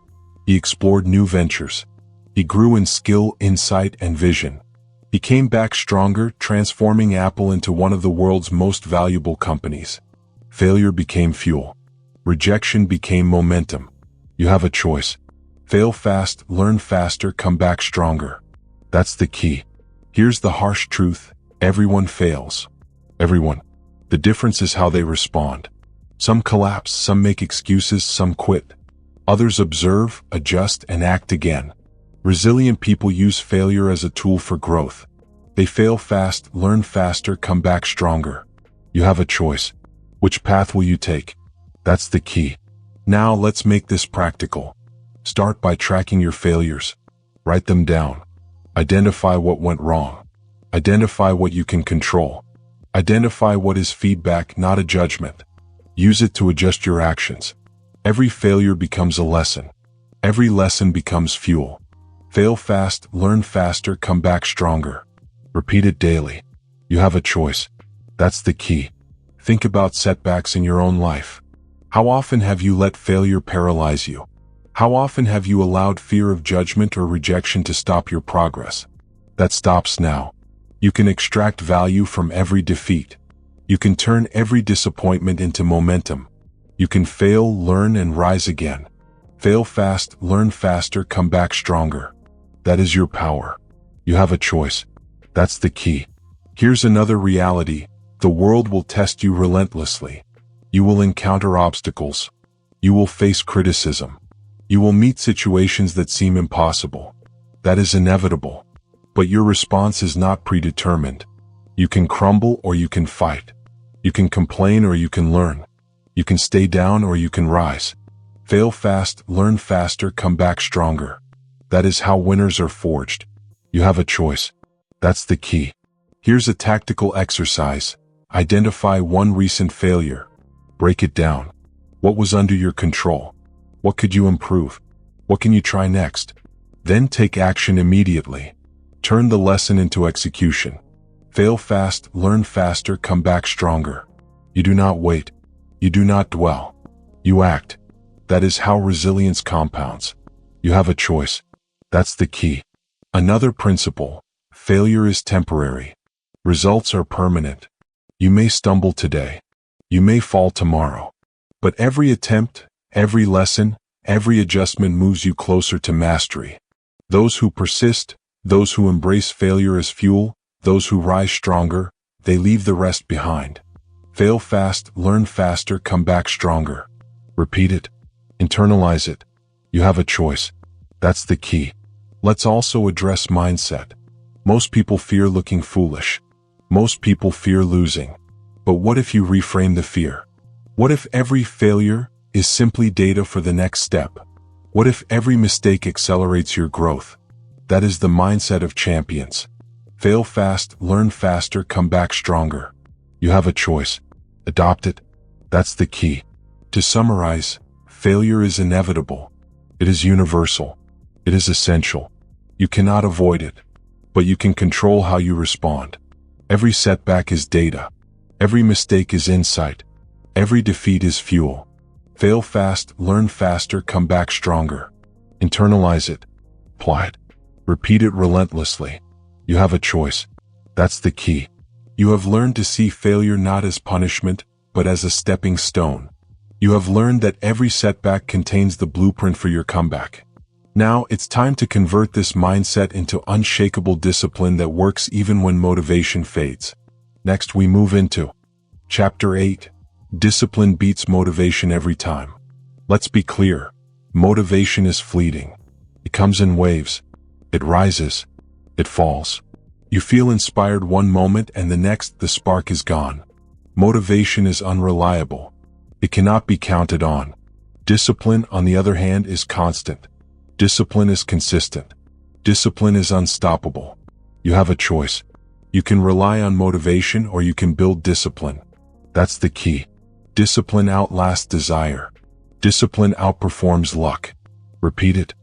He explored new ventures. He grew in skill, insight, and vision. He came back stronger, transforming Apple into one of the world's most valuable companies. Failure became fuel. Rejection became momentum. You have a choice. Fail fast, learn faster, come back stronger. That's the key. Here's the harsh truth. Everyone fails. Everyone. The difference is how they respond. Some collapse, some make excuses, some quit. Others observe, adjust, and act again. Resilient people use failure as a tool for growth. They fail fast, learn faster, come back stronger. You have a choice. Which path will you take? That's the key. Now let's make this practical. Start by tracking your failures. Write them down. Identify what went wrong. Identify what you can control. Identify what is feedback, not a judgment. Use it to adjust your actions. Every failure becomes a lesson. Every lesson becomes fuel. Fail fast, learn faster, come back stronger. Repeat it daily. You have a choice. That's the key. Think about setbacks in your own life. How often have you let failure paralyze you? How often have you allowed fear of judgment or rejection to stop your progress? That stops now. You can extract value from every defeat. You can turn every disappointment into momentum. You can fail, learn, and rise again. Fail fast, learn faster, come back stronger. That is your power. You have a choice. That's the key. Here's another reality. The world will test you relentlessly. You will encounter obstacles. You will face criticism. You will meet situations that seem impossible. That is inevitable. But your response is not predetermined. You can crumble or you can fight. You can complain or you can learn. You can stay down or you can rise. Fail fast, learn faster, come back stronger. That is how winners are forged. You have a choice. That's the key. Here's a tactical exercise. Identify one recent failure. Break it down. What was under your control? What could you improve? What can you try next? Then take action immediately. Turn the lesson into execution. Fail fast, learn faster, come back stronger. You do not wait. You do not dwell. You act. That is how resilience compounds. You have a choice. That's the key. Another principle. Failure is temporary. Results are permanent. You may stumble today. You may fall tomorrow. But every attempt, every lesson, every adjustment moves you closer to mastery. Those who persist, those who embrace failure as fuel, those who rise stronger, they leave the rest behind. Fail fast, learn faster, come back stronger. Repeat it. Internalize it. You have a choice. That's the key. Let's also address mindset. Most people fear looking foolish. Most people fear losing. But what if you reframe the fear? What if every failure is simply data for the next step? What if every mistake accelerates your growth? That is the mindset of champions. Fail fast, learn faster, come back stronger. You have a choice. Adopt it. That's the key. To summarize, failure is inevitable. It is universal. It is essential. You cannot avoid it, but you can control how you respond. Every setback is data. Every mistake is insight. Every defeat is fuel. Fail fast, learn faster, come back stronger. Internalize it. Apply it. Repeat it relentlessly. You have a choice. That's the key. You have learned to see failure not as punishment, but as a stepping stone. You have learned that every setback contains the blueprint for your comeback. Now it's time to convert this mindset into unshakable discipline that works even when motivation fades. Next, we move into Chapter 8. Discipline beats motivation every time. Let's be clear. Motivation is fleeting. It comes in waves. It rises. It falls. You feel inspired one moment and the next the spark is gone. Motivation is unreliable. It cannot be counted on. Discipline, on the other hand, is constant. Discipline is consistent. Discipline is unstoppable. You have a choice. You can rely on motivation or you can build discipline. That's the key. Discipline outlasts desire. Discipline outperforms luck. Repeat it.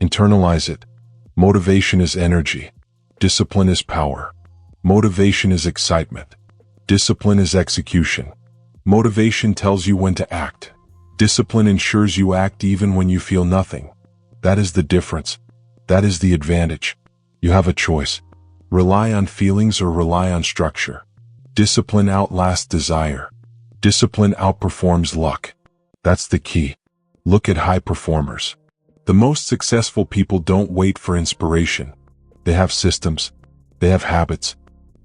Internalize it. Motivation is energy. Discipline is power. Motivation is excitement. Discipline is execution. Motivation tells you when to act. Discipline ensures you act even when you feel nothing. That is the difference. That is the advantage. You have a choice. Rely on feelings or rely on structure. Discipline outlasts desire. Discipline outperforms luck. That's the key. Look at high performers. The most successful people don't wait for inspiration. They have systems. They have habits.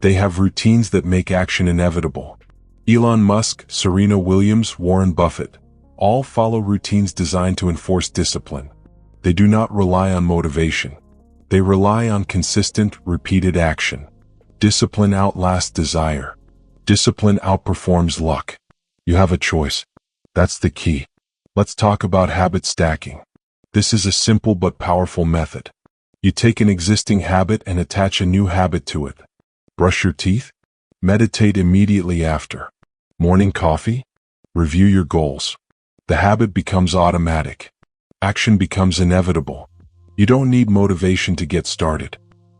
They have routines that make action inevitable. Elon Musk, Serena Williams, Warren Buffett, all follow routines designed to enforce discipline. They do not rely on motivation. They rely on consistent, repeated action. Discipline outlasts desire. Discipline outperforms luck. You have a choice. That's the key. Let's talk about habit stacking. This is a simple but powerful method. You take an existing habit and attach a new habit to it. Brush your teeth? Meditate immediately after. Morning coffee? Review your goals. The habit becomes automatic. Action becomes inevitable. You don't need motivation to get started.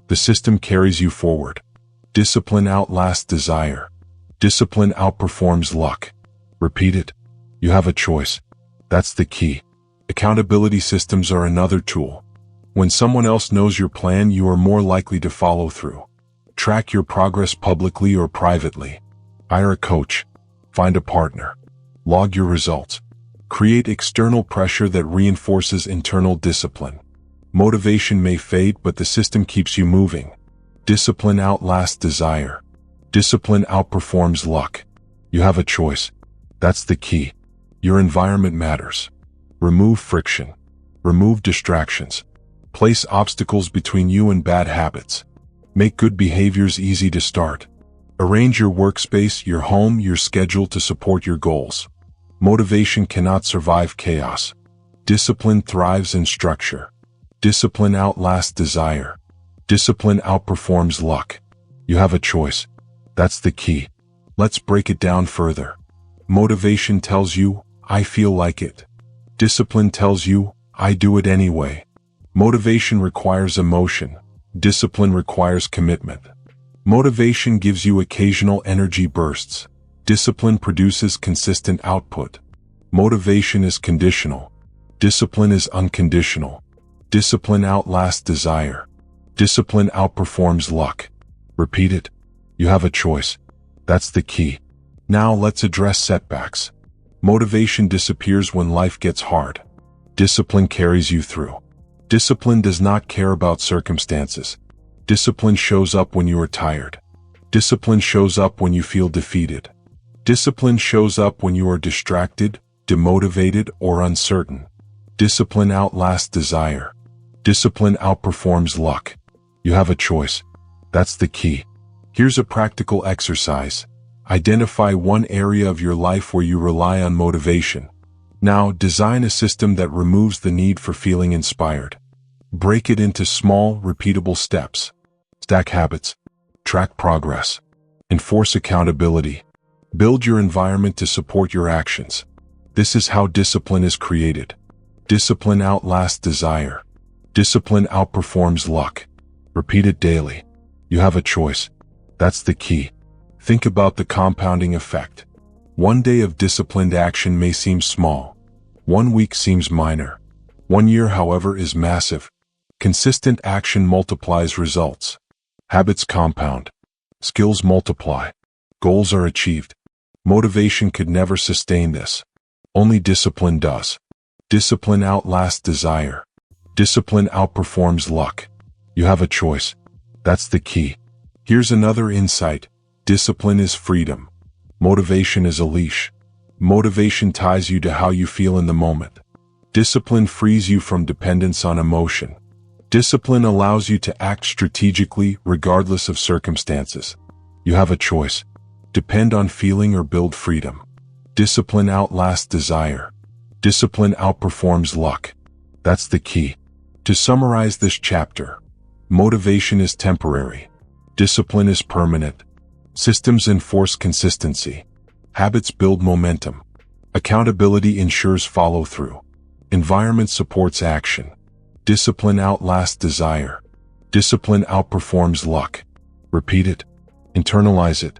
The system carries you forward. Discipline outlasts desire. Discipline outperforms luck. Repeat it. You have a choice. That's the key. Accountability systems are another tool. When someone else knows your plan, you are more likely to follow through. Track your progress publicly or privately. Hire a coach. Find a partner. Log your results. Create external pressure that reinforces internal discipline. Motivation may fade, but the system keeps you moving. Discipline outlasts desire. Discipline outperforms luck. You have a choice. That's the key. Your environment matters. Remove friction. Remove distractions. Place obstacles between you and bad habits. Make good behaviors easy to start. Arrange your workspace, your home, your schedule to support your goals. Motivation cannot survive chaos. Discipline thrives in structure. Discipline outlasts desire. Discipline outperforms luck. You have a choice. That's the key. Let's break it down further. Motivation tells you, I feel like it. Discipline tells you, I do it anyway. Motivation requires emotion. Discipline requires commitment. Motivation gives you occasional energy bursts. Discipline produces consistent output. Motivation is conditional. Discipline is unconditional. Discipline outlasts desire. Discipline outperforms luck. Repeat it. You have a choice. That's the key. Now let's address setbacks. Motivation disappears when life gets hard. Discipline carries you through. Discipline does not care about circumstances. Discipline shows up when you are tired. Discipline shows up when you feel defeated. Discipline shows up when you are distracted, demotivated, or uncertain. Discipline outlasts desire. Discipline outperforms luck. You have a choice. That's the key. Here's a practical exercise. Identify one area of your life where you rely on motivation. Now, design a system that removes the need for feeling inspired. Break it into small, repeatable steps. Stack habits. Track progress. Enforce accountability. Build your environment to support your actions. This is how discipline is created. Discipline outlasts desire. Discipline outperforms luck. Repeat it daily. You have a choice. That's the key. Think about the compounding effect. One day of disciplined action may seem small. 1 week seems minor. 1 year, however, is massive. Consistent action multiplies results. Habits compound. Skills multiply. Goals are achieved. Motivation could never sustain this. Only discipline does. Discipline outlasts desire. Discipline outperforms luck. You have a choice. That's the key. Here's another insight. Discipline is freedom. Motivation is a leash. Motivation ties you to how you feel in the moment. Discipline frees you from dependence on emotion. Discipline allows you to act strategically regardless of circumstances. You have a choice. Depend on feeling or build freedom. Discipline outlasts desire. Discipline outperforms luck. That's the key. To summarize this chapter, motivation is temporary. Discipline is permanent. Systems enforce consistency. Habits build momentum. Accountability ensures follow-through. Environment supports action. Discipline outlasts desire. Discipline outperforms luck. Repeat it. Internalize it.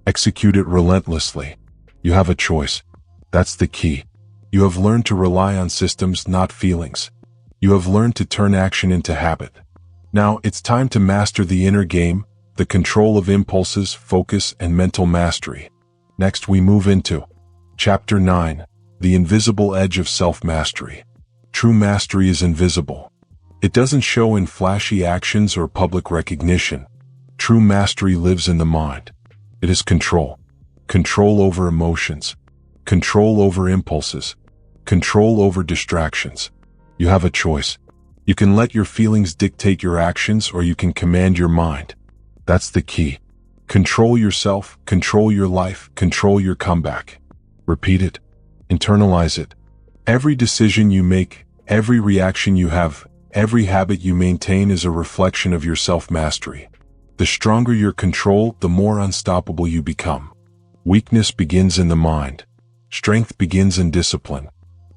Execute it relentlessly. You have a choice. That's the key. You have learned to rely on systems, not feelings. You have learned to turn action into habit. Now it's time to master the inner game, the control of impulses, focus, and mental mastery. Next we move into Chapter 9, The Invisible Edge of Self-Mastery. True mastery is invisible. It doesn't show in flashy actions or public recognition. True mastery lives in the mind. It is control. Control over emotions. Control over impulses. Control over distractions. You have a choice. You can let your feelings dictate your actions, or you can command your mind. That's the key. Control yourself, control your life, control your comeback. Repeat it. Internalize it. Every decision you make, every reaction you have, every habit you maintain is a reflection of your self-mastery. The stronger your control, the more unstoppable you become. Weakness begins in the mind. Strength begins in discipline.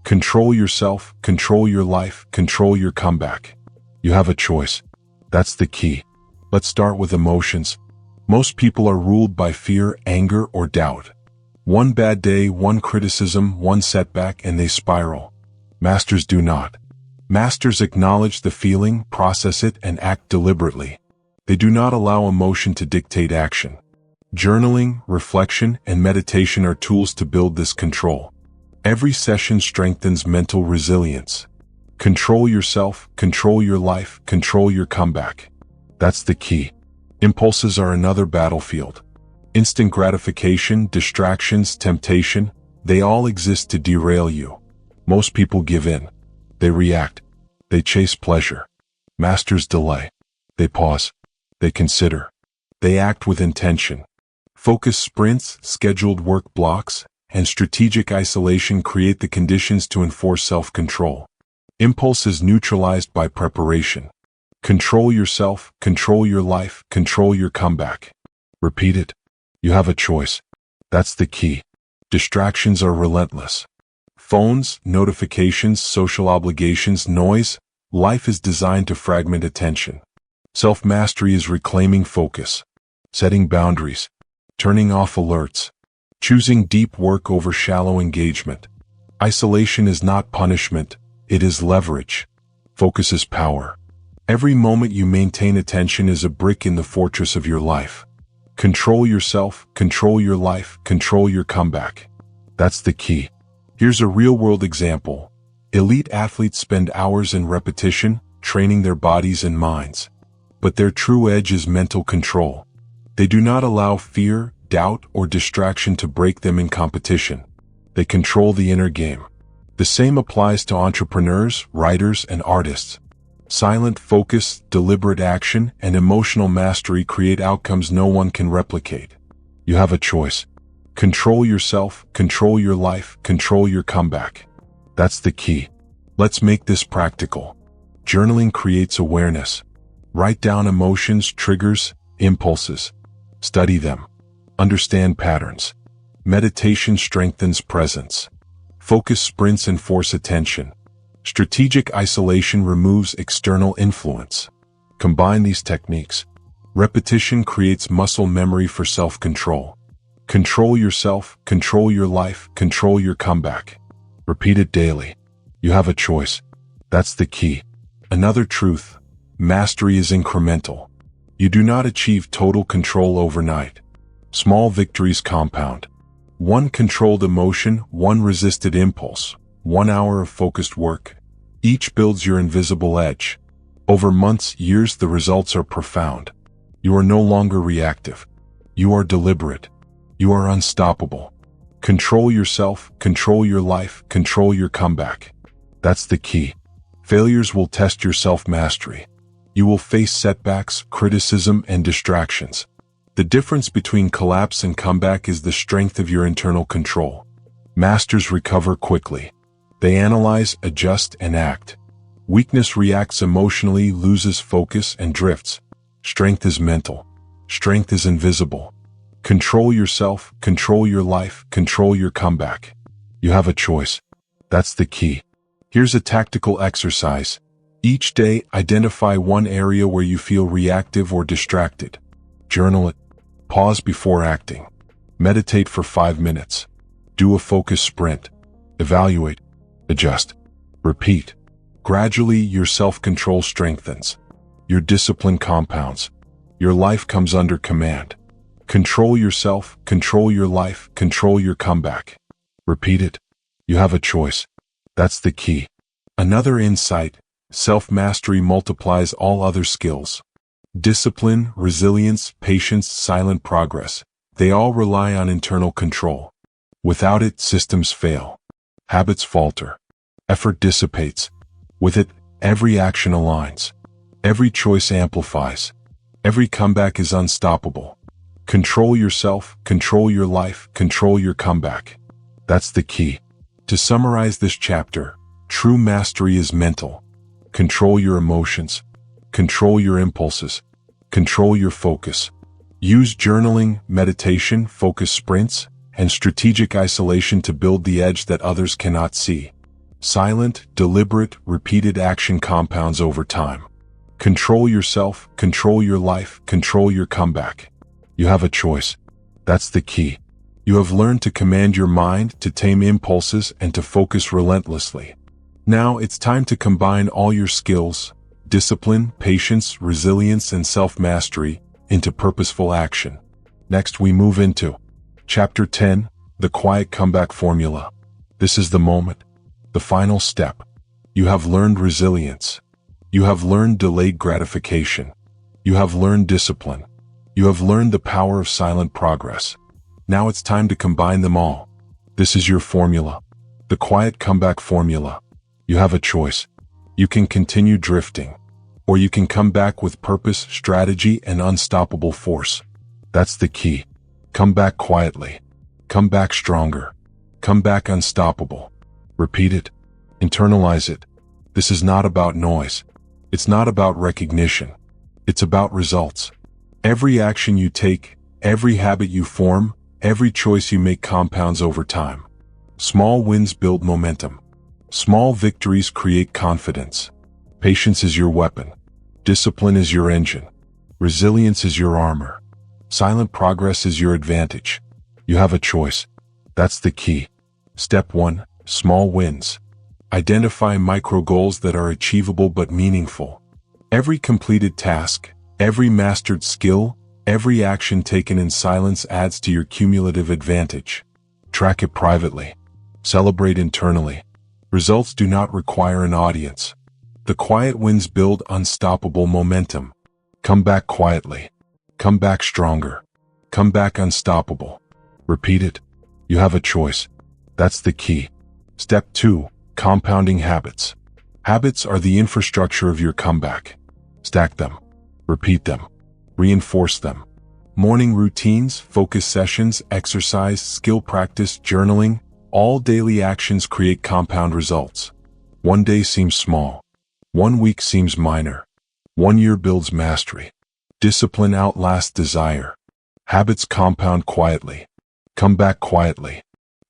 Control yourself, control your life, control your comeback. You have a choice. That's the key. Let's start with emotions. Most people are ruled by fear, anger, or doubt. One bad day, one criticism, one setback, and they spiral. Masters do not. Masters acknowledge the feeling, process it, and act deliberately. They do not allow emotion to dictate action. Journaling, reflection, and meditation are tools to build this control. Every session strengthens mental resilience. Control yourself, control your life, control your comeback. That's the key. Impulses are another battlefield. Instant gratification, distractions, temptation, they all exist to derail you. Most people give in. They react. They chase pleasure. Masters delay. They pause. They consider. They act with intention. Focused sprints, scheduled work blocks, and strategic isolation create the conditions to enforce self-control. Impulse is neutralized by preparation. Control yourself, control your life, control your comeback. Repeat it. You have a choice. That's the key. Distractions are relentless. Phones, notifications, social obligations, noise. Life is designed to fragment attention. Self-mastery is reclaiming focus. Setting boundaries. Turning off alerts. Choosing deep work over shallow engagement. Isolation is not punishment, it is leverage. Focus is power. Every moment you maintain attention is a brick in the fortress of your life. Control yourself, control your life, control your comeback. That's the key. Here's a real-world example. Elite athletes spend hours in repetition, training their bodies and minds. But their true edge is mental control. They do not allow fear, doubt, or distraction to break them in competition. They control the inner game. The same applies to entrepreneurs, writers, and artists. Silent focus, deliberate action, and emotional mastery create outcomes no one can replicate. You have a choice. Control yourself, control your life, control your comeback. That's the key. Let's make this practical. Journaling creates awareness. Write down emotions, triggers, impulses. Study them. Understand patterns. Meditation strengthens presence. Focus sprints and force attention. Strategic isolation removes external influence. Combine these techniques. Repetition creates muscle memory for self-control. Control yourself, control your life, control your comeback. Repeat it daily. You have a choice. That's the key. Another truth. Mastery is incremental. You do not achieve total control overnight. Small victories compound. One controlled emotion, one resisted impulse, 1 hour of focused work. Each builds your invisible edge. Over months, years, the results are profound. You are no longer reactive. You are deliberate. You are unstoppable. Control yourself, control your life, control your comeback. That's the key. Failures will test your self-mastery. You will face setbacks, criticism, and distractions. The difference between collapse and comeback is the strength of your internal control. Masters recover quickly. They analyze, adjust, and act. Weakness reacts emotionally, loses focus, and drifts. Strength is mental. Strength is invisible. Control yourself, control your life, control your comeback. You have a choice. That's the key. Here's a tactical exercise. Each day, identify one area where you feel reactive or distracted. Journal it. Pause before acting. Meditate for 5 minutes. Do a focus sprint. Evaluate. Adjust. Repeat. Gradually, your self-control strengthens. Your discipline compounds. Your life comes under command. Control yourself, control your life, control your comeback. Repeat it. You have a choice. That's the key. Another insight. Self-mastery multiplies all other skills. Discipline, resilience, patience, silent progress. They all rely on internal control. Without it, systems fail. Habits falter. Effort dissipates. With it, every action aligns. Every choice amplifies. Every comeback is unstoppable. Control yourself, control your life, control your comeback. That's the key. To summarize this chapter, true mastery is mental. Control your emotions. Control your impulses. Control your focus. Use journaling, meditation, focus sprints, and strategic isolation to build the edge that others cannot see. Silent, deliberate, repeated action compounds over time. Control yourself, control your life, control your comeback. You have a choice. That's the key. You have learned to command your mind, to tame impulses, and to focus relentlessly. Now it's time to combine all your skills, discipline, patience, resilience, and self-mastery into purposeful action. Next, we move into Chapter 10, The Quiet Comeback Formula. This is the moment, the final step. You have learned resilience. You have learned delayed gratification. You have learned discipline. You have learned the power of silent progress. Now it's time to combine them all. This is your formula, the quiet comeback formula. You have a choice. You can continue drifting, or you can come back with purpose, strategy, and unstoppable force. That's the key. Come back quietly. Come back stronger. Come back unstoppable. Repeat it. Internalize it. This is not about noise. It's not about recognition. It's about results. Every action you take, every habit you form, every choice you make compounds over time. Small wins build momentum. Small victories create confidence. Patience is your weapon. Discipline is your engine. Resilience is your armor. Silent progress is your advantage. You have a choice. That's the key. Step 1. Small wins. Identify micro goals that are achievable but meaningful. Every completed task, every mastered skill, every action taken in silence adds to your cumulative advantage. Track it privately. Celebrate internally. Results do not require an audience. The quiet wins build unstoppable momentum. Come back quietly. Come back stronger. Come back unstoppable. Repeat it. You have a choice. That's the key. Step 2. Compounding habits. Habits are the infrastructure of your comeback. Stack them. Repeat them. Reinforce them. Morning routines, focus sessions, exercise, skill practice, journaling, all daily actions create compound results. One day seems small. 1 week seems minor. 1 year builds mastery. Discipline outlasts desire. Habits compound quietly. Come back quietly.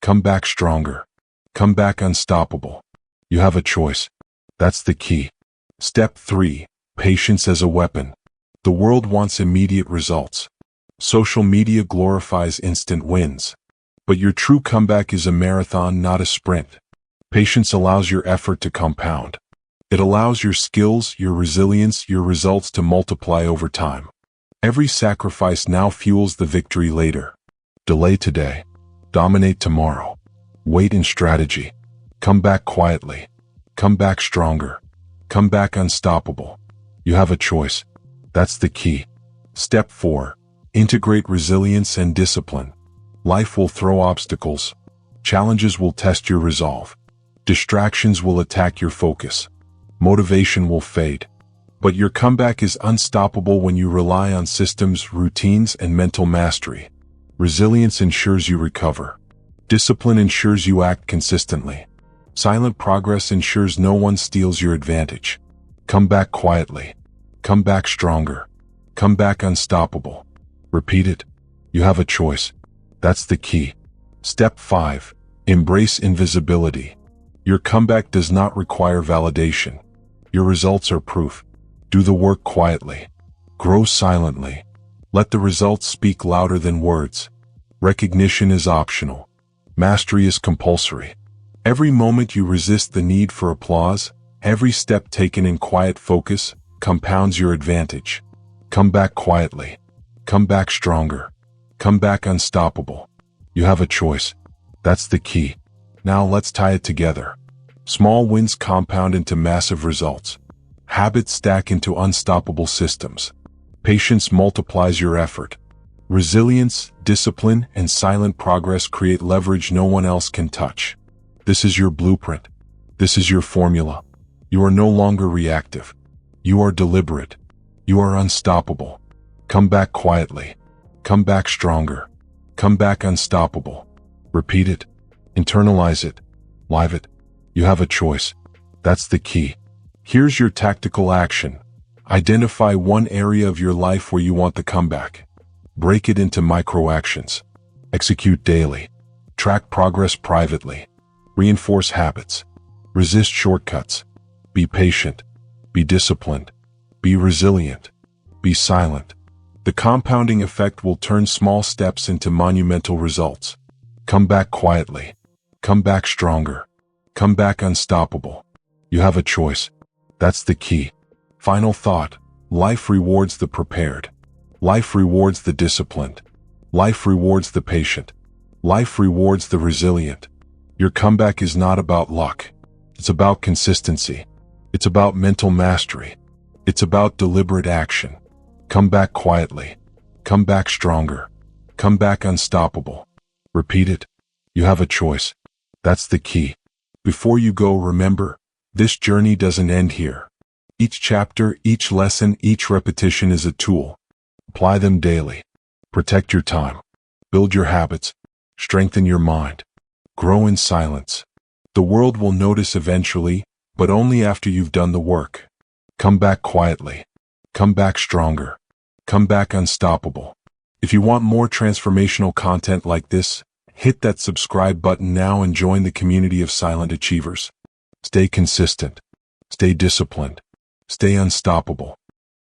Come back stronger. Come back unstoppable. You have a choice. That's the key. Step 3. Patience as a weapon. The world wants immediate results. Social media glorifies instant wins. But your true comeback is a marathon, not a sprint. Patience allows your effort to compound. It allows your skills, your resilience, your results to multiply over time. Every sacrifice now fuels the victory later. Delay today. Dominate tomorrow. Wait in strategy. Come back quietly. Come back stronger. Come back unstoppable. You have a choice. That's the key. Step 4. Integrate resilience and discipline. Life will throw obstacles. Challenges will test your resolve. Distractions will attack your focus. Motivation will fade. But your comeback is unstoppable when you rely on systems, routines, and mental mastery. Resilience ensures you recover. Discipline ensures you act consistently. Silent progress ensures no one steals your advantage. Come back quietly. Come back stronger. Come back unstoppable. Repeat it. You have a choice. That's the key. Step 5. Embrace invisibility. Your comeback does not require validation. Your results are proof. Do the work quietly. Grow silently. Let the results speak louder than words. Recognition is optional. Mastery is compulsory. Every moment you resist the need for applause, every step taken in quiet focus, compounds your advantage. Come back quietly. Come back stronger. Come back unstoppable. You have a choice. That's the key. Now let's tie it together. Small wins compound into massive results. Habits stack into unstoppable systems. Patience multiplies your effort. Resilience, discipline, and silent progress create leverage no one else can touch. This is your blueprint. This is your formula. You are no longer reactive. You are deliberate. You are unstoppable. Come back quietly. Come back stronger. Come back unstoppable. Repeat it. Internalize it. Live it. You have a choice. That's the key. Here's your tactical action. Identify one area of your life where you want the comeback. Break it into micro actions. Execute daily. Track progress privately. Reinforce habits. Resist shortcuts. Be patient. Be disciplined. Be resilient. Be silent. The compounding effect will turn small steps into monumental results. Come back quietly. Come back stronger. Come back unstoppable. You have a choice. That's the key. Final thought. Life rewards the prepared. Life rewards the disciplined. Life rewards the patient. Life rewards the resilient. Your comeback is not about luck. It's about consistency. It's about mental mastery. It's about deliberate action. Come back quietly. Come back stronger. Come back unstoppable. Repeat it. You have a choice. That's the key. Before you go, remember, this journey doesn't end here. Each chapter, each lesson, each repetition is a tool. Apply them daily. Protect your time. Build your habits. Strengthen your mind. Grow in silence. The world will notice eventually, but only after you've done the work. Come back quietly. Come back stronger. Come back unstoppable. If you want more transformational content like this, hit that subscribe button now and join the community of silent achievers. Stay consistent. Stay disciplined. Stay unstoppable.